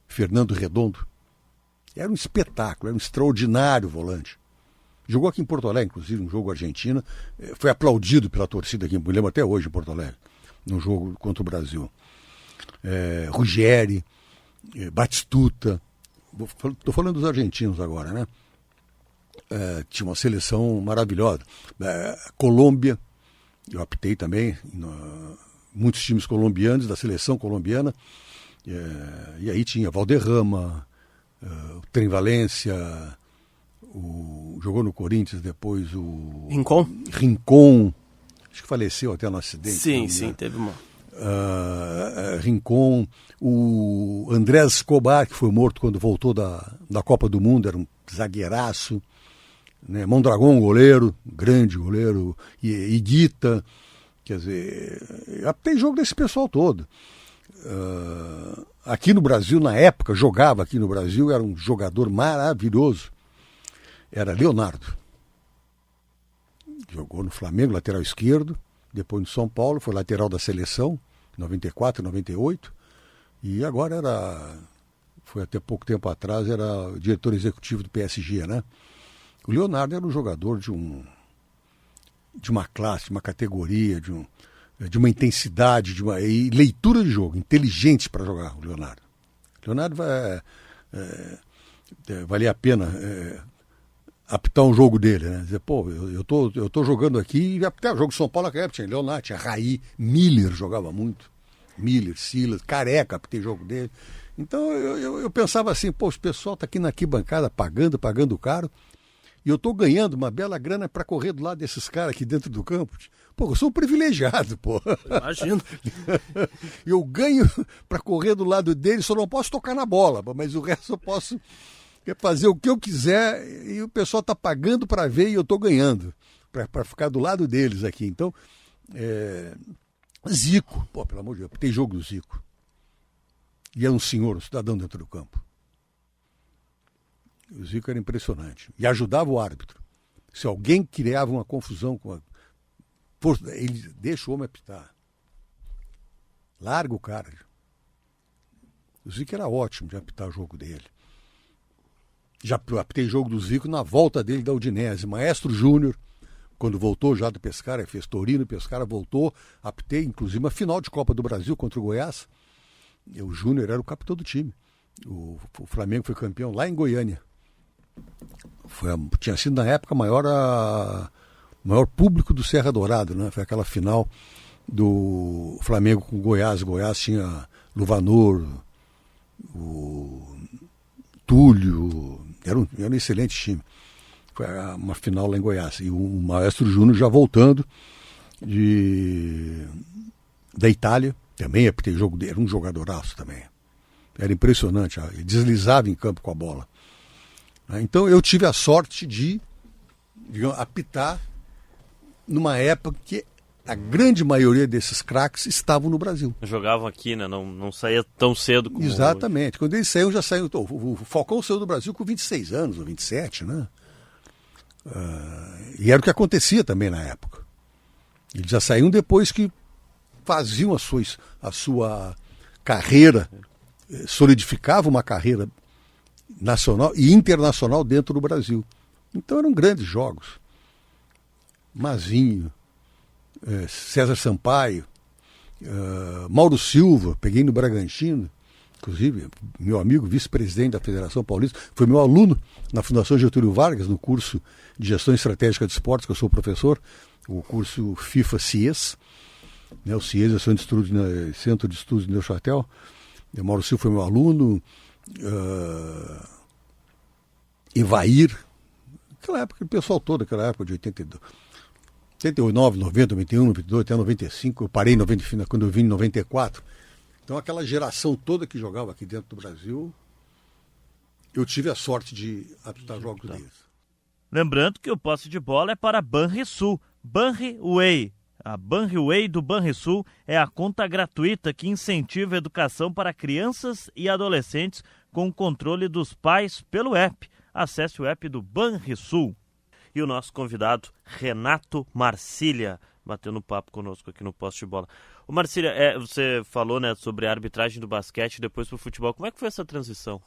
Fernando Redondo. Era um espetáculo, era um extraordinário volante. Jogou aqui em Porto Alegre, inclusive, um jogo argentino. Foi aplaudido pela torcida aqui, me lembro até hoje em Porto Alegre, num jogo contra o Brasil. Ruggeri, Batistuta. Estou falando dos argentinos agora, né? Tinha uma seleção maravilhosa. Colômbia, eu apitei também, muitos times colombianos, da seleção colombiana. E aí tinha Valderrama, o Trem Valência, jogou no Corinthians depois o Rincon, acho que faleceu até no acidente. Sim, teve uma. Rincon, o Andrés Escobar, que foi morto quando voltou da Copa do Mundo, era um zagueiraço, né? Mondragón, goleiro, grande goleiro, e Higuita, quer dizer, tem jogo desse pessoal todo. Aqui no Brasil, na época, jogava aqui no Brasil, era um jogador maravilhoso, era Leonardo. Jogou no Flamengo, lateral esquerdo, depois no São Paulo, foi lateral da seleção, 94, 98, e agora foi até pouco tempo atrás, era diretor executivo do PSG, né? O Leonardo era um jogador de uma classe, de uma categoria, de uma intensidade, e leitura de jogo, inteligente para jogar o Leonardo. Leonardo valia a pena apitar um jogo dele, né? Dizer, pô, eu tô jogando aqui e apitar o jogo de São Paulo naquela época. Tinha Leonardo, tinha Raí, Miller jogava muito. Miller, Silas, Careca, apitei jogo dele. Então eu pensava assim, pô, o pessoal tá aqui na arquibancada pagando caro, e eu tô ganhando uma bela grana para correr do lado desses caras aqui dentro do campo. Pô, eu sou um privilegiado, pô. Imagino. Eu ganho para correr do lado deles, só não posso tocar na bola, mas o resto eu posso fazer o que eu quiser, e o pessoal tá pagando para ver e eu tô ganhando, para ficar do lado deles aqui. Então, Zico, pô, pelo amor de Deus, tem jogo do Zico. E é um senhor, um cidadão dentro do campo. O Zico era impressionante. E ajudava o árbitro. Se alguém criava uma confusão com a força, ele deixa o homem apitar. Larga o cara. O Zico era ótimo de apitar o jogo dele. Já apitei jogo do Zico na volta dele da Udinese. Maestro Júnior, quando voltou já do Pescara, fez Torino, Pescara voltou, apitei inclusive uma final de Copa do Brasil contra o Goiás. O Júnior era o capitão do time. O Flamengo foi campeão lá em Goiânia. Tinha sido na época o maior público do Serra Dourado, né? Foi aquela final do Flamengo com o Goiás. O Goiás tinha Luvanor, o Túlio, era um excelente time. Foi uma final lá em Goiás. E o Maestro Júnior já voltando da Itália, também apitei jogo dele, era um jogadoraço também. Era impressionante, ele deslizava em campo com a bola. Então eu tive a sorte de, digamos, apitar numa época que a grande maioria desses craques estavam no Brasil. Jogavam aqui, né? Não saía tão cedo como Exatamente. hoje. Quando eles saíram, já saíram. O Falcão saiu do Brasil com 26 anos, ou 27, né? E era o que acontecia também na época. Eles já saíam depois que faziam a sua carreira, solidificavam uma carreira nacional e internacional dentro do Brasil. Então eram grandes jogos. Mazinho, César Sampaio, Mauro Silva, peguei no Bragantino, inclusive meu amigo, vice-presidente da Federação Paulista, foi meu aluno na Fundação Getúlio Vargas, no curso de Gestão Estratégica de Esportes, que eu sou professor, o curso FIFA-CIES, né, o CIES é o Centro de Estudos de Neuchâtel. O Mauro Silva foi meu aluno, Evair, aquela época, o pessoal todo, aquela época de 82, 89, 90, 91, 92, até 95, eu parei quando eu vim em 94. Então aquela geração toda que jogava aqui dentro do Brasil, eu tive a sorte de apitar jogos deles. Lembrando que o posse de bola é para Banrisul, Banriway. A Banriway do Banrisul é a conta gratuita que incentiva a educação para crianças e adolescentes com o controle dos pais pelo app. Acesse o app do Banrisul. E o nosso convidado, Renato Marcília, batendo papo conosco aqui no Posse de Bola. Ô Marcília, você falou, né, sobre a arbitragem do basquete depois pro futebol. Como é que foi essa transição?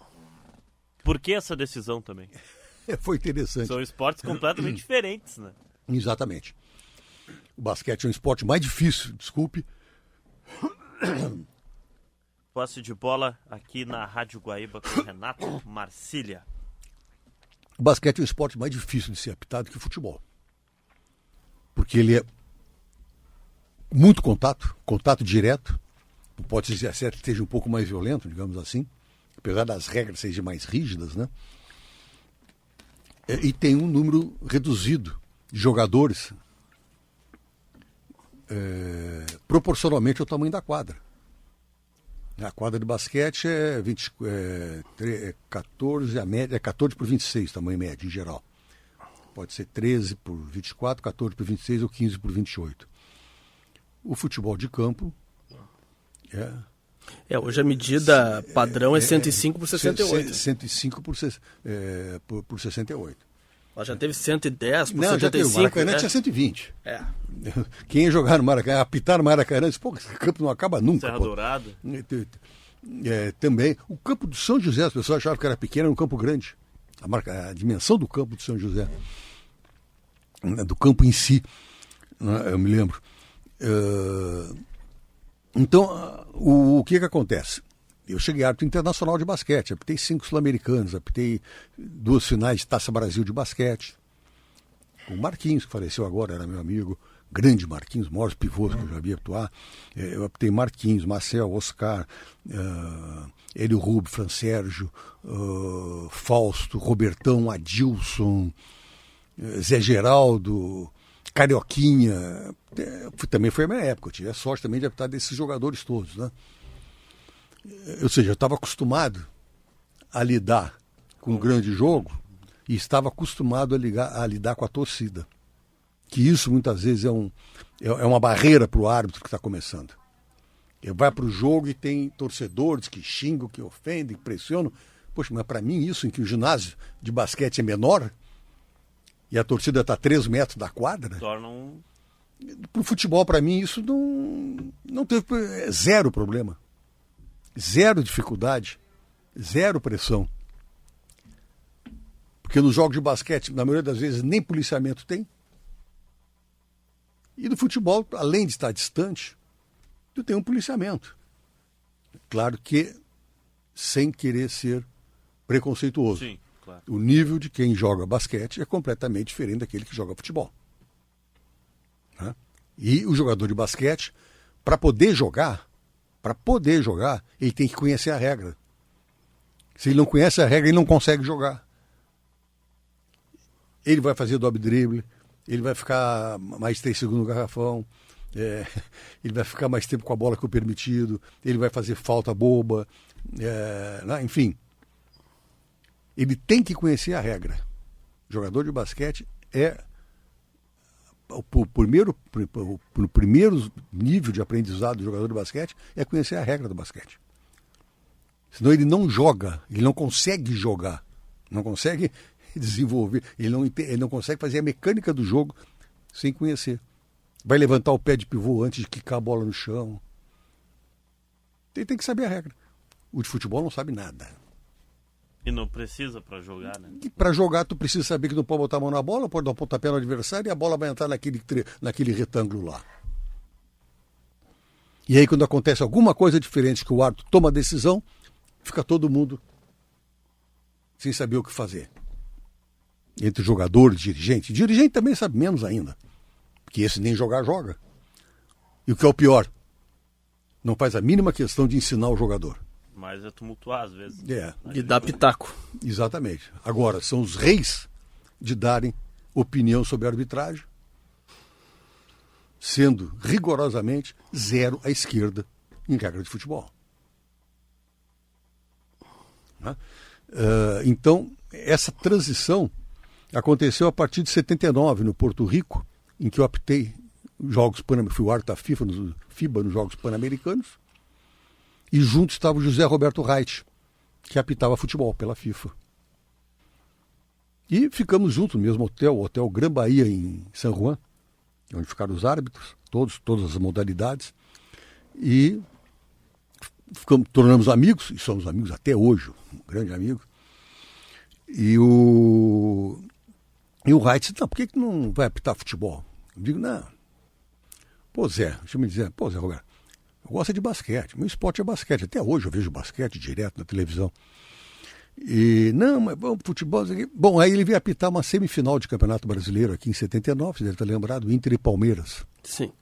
Por que essa decisão também? Foi interessante. São esportes completamente diferentes, né? Exatamente. O basquete é um esporte mais difícil, desculpe. Posse de bola aqui na Rádio Guaíba com Renato Marcília. O basquete é um esporte mais difícil de ser apitado que o futebol. Porque ele é muito contato direto. Pode ser que seja um pouco mais violento, digamos assim, apesar das regras serem mais rígidas, né? E tem um número reduzido de jogadores proporcionalmente ao tamanho da quadra. A quadra de basquete é 14, a média é 14 por 26, tamanho médio em geral. Pode ser 13 por 24, 14 por 26 ou 15 por 28. O futebol de campo hoje a medida padrão é 105 por 68. 105 por 68. Ela já teve 110 por Não, 75. já teve. O Maracanã tinha 120. Quem ia jogar no Maracanã, apitar no Maracanã, disse, pô, esse campo não acaba nunca. Serra Dourada. Também. O campo do São José, as pessoas achavam que era pequeno, era um campo grande. A dimensão do campo do São José. Do campo em si, eu me lembro. Então, o que acontece? Eu cheguei árbitro internacional de basquete, apitei 5 sul-americanos, apitei 2 finais de Taça Brasil de basquete. O Marquinhos, que faleceu agora, era meu amigo, grande Marquinhos, maiores pivôs que eu já vi atuar. Eu apitei Marquinhos, Marcel, Oscar, Hélio Rubio, Fran Sérgio, Fausto, Robertão, Adilson, Zé Geraldo, Carioquinha. Também foi a minha época, eu tive a sorte também de apitar desses jogadores todos, né? Ou seja, eu estava acostumado a lidar com um grande jogo e estava acostumado a lidar com a torcida. Que isso muitas vezes é uma barreira para o árbitro que está começando. Ele vai para o jogo e tem torcedores que xingam, que ofendem, que pressionam. Poxa, mas para mim isso, em que o ginásio de basquete é menor e a torcida está a 3 metros da quadra, Torna um... para o futebol, para mim, isso não teve zero problema. Zero dificuldade, zero pressão. Porque nos jogos de basquete, na maioria das vezes, nem policiamento tem. E no futebol, além de estar distante, tu tem um policiamento. Claro que sem querer ser preconceituoso. Sim, claro. O nível de quem joga basquete é completamente diferente daquele que joga futebol. Né? E o jogador de basquete, para poder jogar, ele tem que conhecer a regra. Se ele não conhece a regra, ele não consegue jogar. Ele vai fazer doble drible, ele vai ficar mais 3 segundos no garrafão, ele vai ficar mais tempo com a bola que o permitido, ele vai fazer falta boba, enfim. Ele tem que conhecer a regra. O jogador de basquete o primeiro nível de aprendizado do jogador de basquete é conhecer a regra do basquete. Senão ele não joga, ele não consegue jogar, não consegue desenvolver, ele não consegue fazer a mecânica do jogo sem conhecer. Vai levantar o pé de pivô antes de quicar a bola no chão. Ele tem que saber a regra. O de futebol não sabe nada. E não precisa para jogar, né? E para jogar tu precisa saber que não pode botar a mão na bola, pode dar um pontapé no adversário e a bola vai entrar naquele retângulo lá. E aí quando acontece alguma coisa diferente que o árbitro toma a decisão, fica todo mundo sem saber o que fazer. Entre jogador e dirigente. Dirigente também sabe menos ainda. Porque esse nem jogar, joga. E o que é o pior? Não faz a mínima questão de ensinar o jogador. Mas é tumultuar às vezes. E dá pitaco. Exatamente. Agora, são os reis de darem opinião sobre a arbitragem, sendo rigorosamente zero à esquerda em regra de futebol. Né? Então, essa transição aconteceu a partir de 79, no Porto Rico, em que eu apitei jogos fui o árbitro da FIBA nos Jogos Pan-Americanos, e junto estava o José Roberto Reit, que apitava futebol pela FIFA. E ficamos juntos no mesmo hotel, o Hotel Gran Bahia, em San Juan, onde ficaram os árbitros, todas as modalidades, e tornamos amigos, e somos amigos até hoje, um grande amigo. E o Reit disse, não, por que não vai apitar futebol? Eu digo, não. Pô, Zé, deixa eu me dizer, pô, Zé Roberto, eu gosto de basquete, meu esporte é basquete, até hoje eu vejo basquete direto na televisão. E, não, mas vamos pro futebol. Bom, aí ele veio apitar uma semifinal de Campeonato Brasileiro aqui em 79, você deve estar lembrado, Inter e Palmeiras. Sim.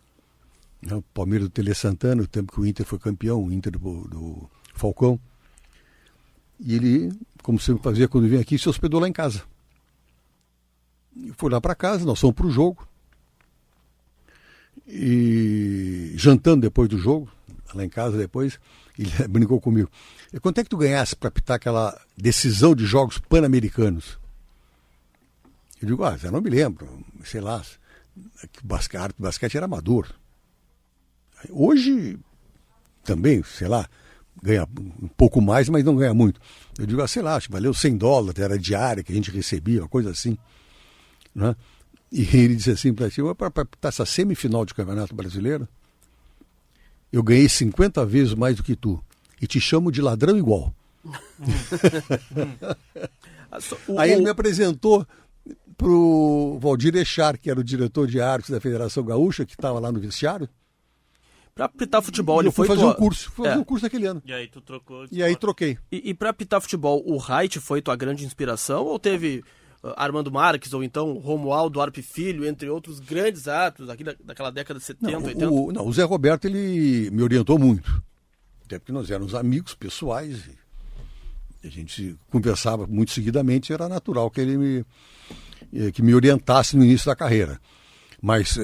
O Palmeiras do Tele Santana, o tempo que o Inter foi campeão, o Inter do Falcão. E ele, como sempre fazia quando vinha aqui, se hospedou lá em casa. E foi lá para casa, nós fomos pro jogo. E jantando depois do jogo, lá em casa depois, ele brincou comigo. E quanto é que tu ganhasse para apitar aquela decisão de jogos pan-americanos? Eu digo, eu não me lembro, sei lá, o basquete era amador. Hoje, também, sei lá, ganha um pouco mais, mas não ganha muito. Eu digo, sei lá, acho que valeu $100, era diária que a gente recebia, uma coisa assim. Né? E ele disse assim para ti, para apitar essa semifinal de Campeonato Brasileiro, eu ganhei 50 vezes mais do que tu. E te chamo de ladrão igual. Aí ele me apresentou pro Valdir Echar, que era o diretor de árbitros da Federação Gaúcha, que estava lá no vestiário. Para apitar futebol, ele foi fazer um curso. Fui fazer um curso naquele ano. E aí tu trocou. E aí troquei. E para apitar futebol, o Reit foi tua grande inspiração ou teve Armando Marques ou então Romualdo Arpe Filho, entre outros grandes árbitros aqui daquela década de 70, 80? O Zé Roberto, ele me orientou muito. Até porque nós éramos amigos pessoais e a gente conversava muito seguidamente, era natural que ele me orientasse no início da carreira. Mas,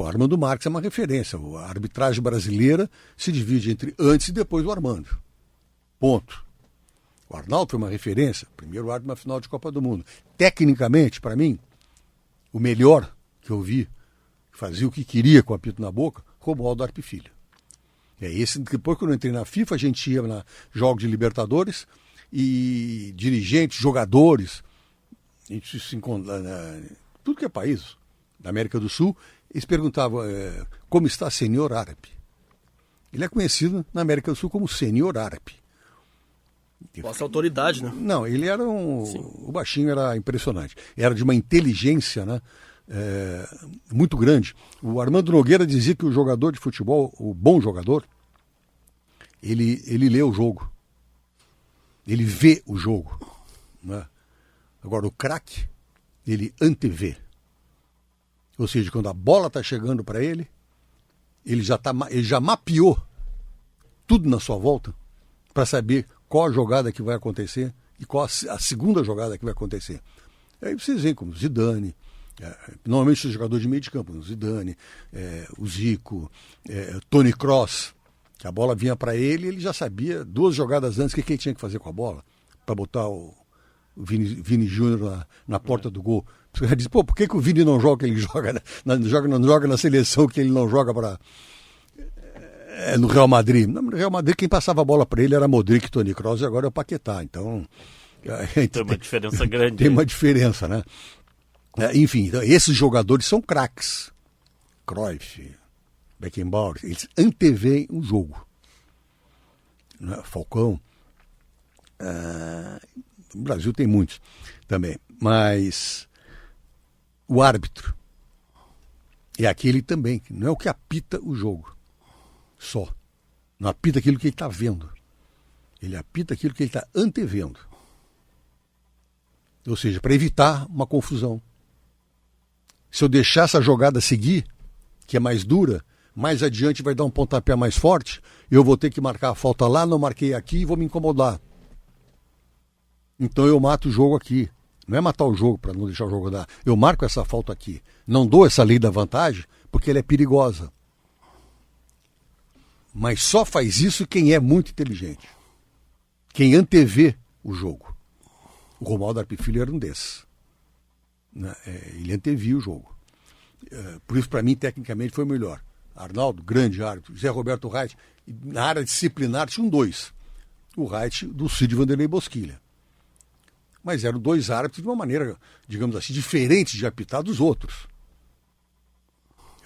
Armando Marques é uma referência. A arbitragem brasileira se divide entre antes e depois do Armando. Ponto. O Arnaldo foi uma referência, primeiro árbitro na final de Copa do Mundo. Tecnicamente, para mim, o melhor que eu vi, fazia o que queria com o apito na boca, Romualdo Arpe Filho. Depois que eu entrei na FIFA, a gente ia na jogos de Libertadores e dirigentes, jogadores, a gente se encontra tudo que é país da América do Sul, eles perguntavam como está Senhor Arpe. Ele é conhecido na América do Sul como Senhor Arpe. Nossa autoridade, né? Não, ele era o baixinho era impressionante. Era de uma inteligência, né, muito grande. O Armando Nogueira dizia que o jogador de futebol, o bom jogador, ele lê o jogo. Ele vê o jogo. Né? Agora, o craque, ele antevê. Ou seja, quando a bola está chegando para ele, ele já mapeou tudo na sua volta para saber qual a jogada que vai acontecer e qual a segunda jogada que vai acontecer. Aí vocês veem como Zidane, normalmente os jogadores de meio de campo, Zidane, o Zico, Toni Kroos, que a bola vinha para ele já sabia 2 jogadas antes o que ele tinha que fazer com a bola, para botar o Vini Júnior na porta do gol. Você diz, por que o Vini não joga, ele não joga na seleção, que ele não joga para no Real Madrid? No Real Madrid quem passava a bola para ele era Modric, Toni Kroos e agora é o Paquetá. Então tem uma diferença grande. Tem uma diferença, né? Enfim, então, esses jogadores são craques. Cruyff, Beckenbauer, eles anteveem um jogo. Né? Falcão. No Brasil tem muitos também. Mas o árbitro é aquele também, que não é o que apita o jogo só. Não apita aquilo que ele está vendo. Ele apita aquilo que ele está antevendo. Ou seja, para evitar uma confusão. Se eu deixar essa jogada seguir, que é mais dura, mais adiante vai dar um pontapé mais forte, eu vou ter que marcar a falta lá, não marquei aqui e vou me incomodar. Então eu mato o jogo aqui. Não é matar o jogo para não deixar o jogo dar. Eu marco essa falta aqui. Não dou essa lei da vantagem porque ela é perigosa. Mas só faz isso quem é muito inteligente. Quem antevê o jogo. O Romualdo Arpe Filho era um desses. Ele antevia o jogo. Por isso, para mim, tecnicamente, foi o melhor. Arnaldo, grande árbitro. Zé Roberto Reit. Na área disciplinar, tinham 2. O Reit do Cid Vanderlei Bosquilha. Mas eram 2 árbitros de uma maneira, digamos assim, diferente de apitar dos outros.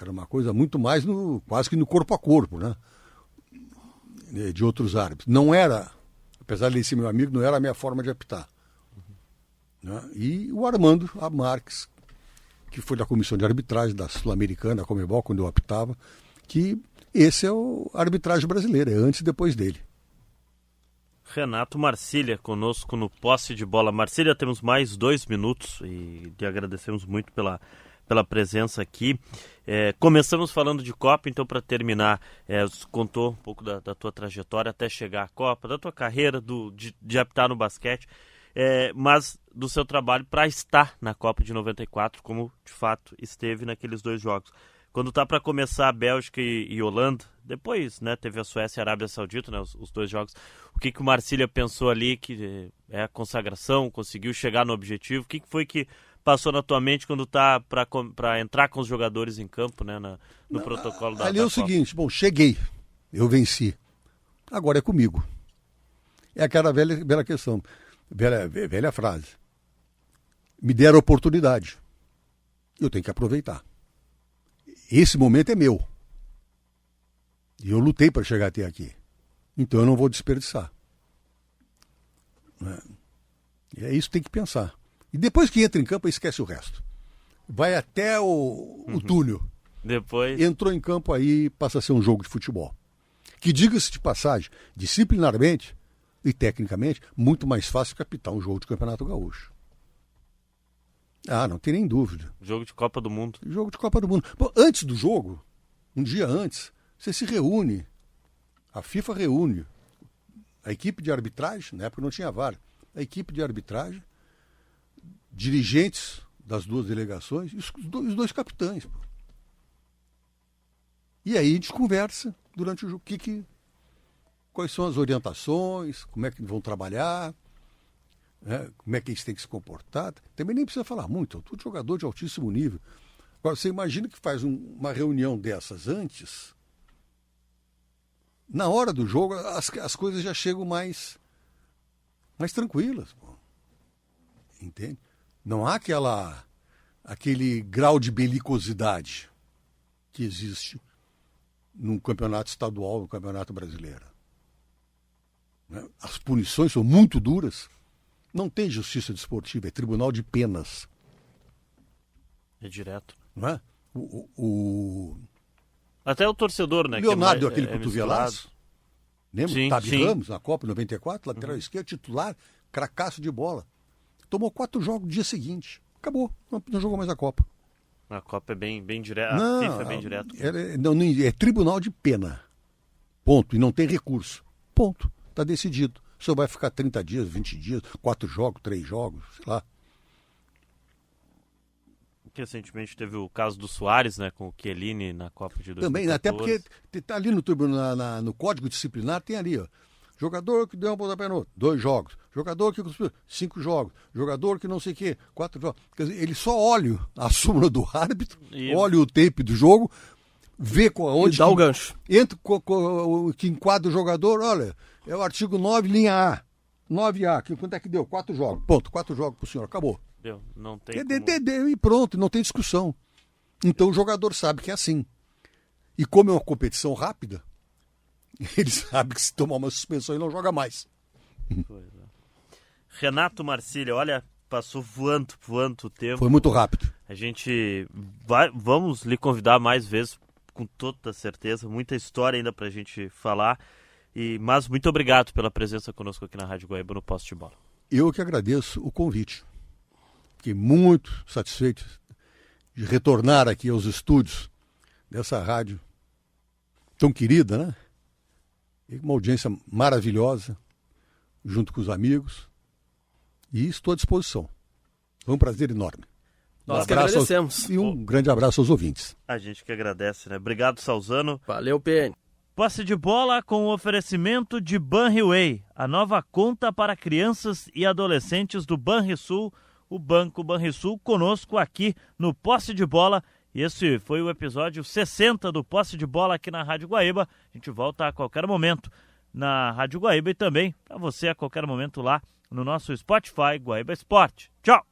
Era uma coisa muito mais quase que no corpo a corpo, né? De outros árbitros. Não era, apesar de ele ser meu amigo, não era a minha forma de apitar. Né? E o Armando Marques, que foi da comissão de arbitragem da Sul-Americana, da Comebol, quando eu apitava, que esse é a arbitragem brasileira, é antes e depois dele. Renato Marcília conosco no Posse de Bola. Marcília, temos mais 2 minutos e te agradecemos muito pela presença aqui. Começamos falando de Copa, então para terminar, você contou um pouco da tua trajetória até chegar à Copa, da tua carreira de apitar no basquete, mas do seu trabalho para estar na Copa de 94, como de fato esteve naqueles 2 jogos. Quando tá para começar a Bélgica e Holanda, depois, né, teve a Suécia e a Arábia Saudita, né, os 2 jogos. O que o Marcília pensou ali, que é a consagração, conseguiu chegar no objetivo? O que foi que passou na tua mente quando tá para entrar com os jogadores em campo, né, no protocolo da Copa? Ali é o seguinte, cheguei, eu venci. Agora é comigo. É aquela velha questão, velha frase. Me deram a oportunidade. Eu tenho que aproveitar. Esse momento é meu. E eu lutei para chegar até aqui. Então eu não vou desperdiçar. É isso que tem que pensar. E depois que entra em campo, esquece o resto. Vai até o túnel. Depois... Entrou em campo aí, passa a ser um jogo de futebol. Que, diga-se de passagem, disciplinarmente e tecnicamente, muito mais fácil que apitar um jogo de Campeonato Gaúcho. Ah, não tem nem dúvida. Jogo de Copa do Mundo. Jogo de Copa do Mundo. Bom, antes do jogo, um dia antes, você se reúne. A FIFA reúne a equipe de arbitragem, na época não tinha VAR, a equipe de arbitragem, dirigentes das duas delegações e os dois capitães. Pô. E aí a gente conversa durante o jogo quais são as orientações, como é que vão trabalhar, né, como é que eles têm que se comportar. Também nem precisa falar muito, é tudo jogador de altíssimo nível. Agora, você imagina que faz uma reunião dessas antes, na hora do jogo as coisas já chegam mais tranquilas. Pô. Entende? Não há aquele grau de belicosidade que existe num campeonato estadual, no campeonato brasileiro. As punições são muito duras. Não tem justiça desportiva, é tribunal de penas. É direto. Não é? Até o torcedor, né? Leonardo, que é aquele cotovelaço. Lembra? Sim, Tabi sim. Ramos, na Copa 94, lateral esquerdo, titular, cracaço de bola. Tomou 4 jogos no dia seguinte. Acabou, não jogou mais a Copa. A Copa é bem direta. Não, A FIFA é bem direto. É tribunal de pena. Ponto. E não tem recurso. Ponto. Está decidido. O senhor vai ficar 30 dias, 20 dias, 4 jogos, 3 jogos, sei lá. Recentemente teve o caso do Soares, né, com o Chiellini na Copa de 2014. Também, até porque está ali no tribunal, no Código Disciplinar, tem ali, ó. Jogador que deu um pontapé no outro, 2 jogos. Jogador que cuspiu, 5 jogos. Jogador que não sei o quê, 4 jogos. Quer dizer, ele só olha a súmula do árbitro, olha o tape do jogo, vê onde... E dá o gancho. Entra que enquadra o jogador, olha, é o artigo 9, linha A. 9A, quanto é que deu? 4 jogos. Ponto, 4 jogos pro senhor, acabou. Deu, não tem E pronto, não tem discussão. Então o jogador sabe que é assim. E como é uma competição rápida, ele sabe que se tomar uma suspensão ele não joga mais. Pois é. Renato Marcília, olha, passou voando o tempo. Foi muito rápido. A gente vamos lhe convidar mais vezes, com toda certeza. Muita história ainda pra gente falar. Mas muito obrigado pela presença conosco aqui na Rádio Guaíba no Posse de Bola. Eu que agradeço o convite. Fiquei muito satisfeito de retornar aqui aos estúdios dessa rádio tão querida, né? E uma audiência maravilhosa, junto com os amigos. E estou à disposição. Foi um prazer enorme. Nós que agradecemos. E um grande abraço aos ouvintes. A gente que agradece, né? Obrigado, Salzano. Valeu, PN. Posse de Bola com o oferecimento de Banriway, a nova conta para crianças e adolescentes do Banrisul, o Banco Banrisul, conosco aqui no Posse de Bola. E esse foi o episódio 60 do Posse de Bola aqui na Rádio Guaíba. A gente volta a qualquer momento na Rádio Guaíba e também para você a qualquer momento lá no nosso Spotify Guaíba Esporte. Tchau!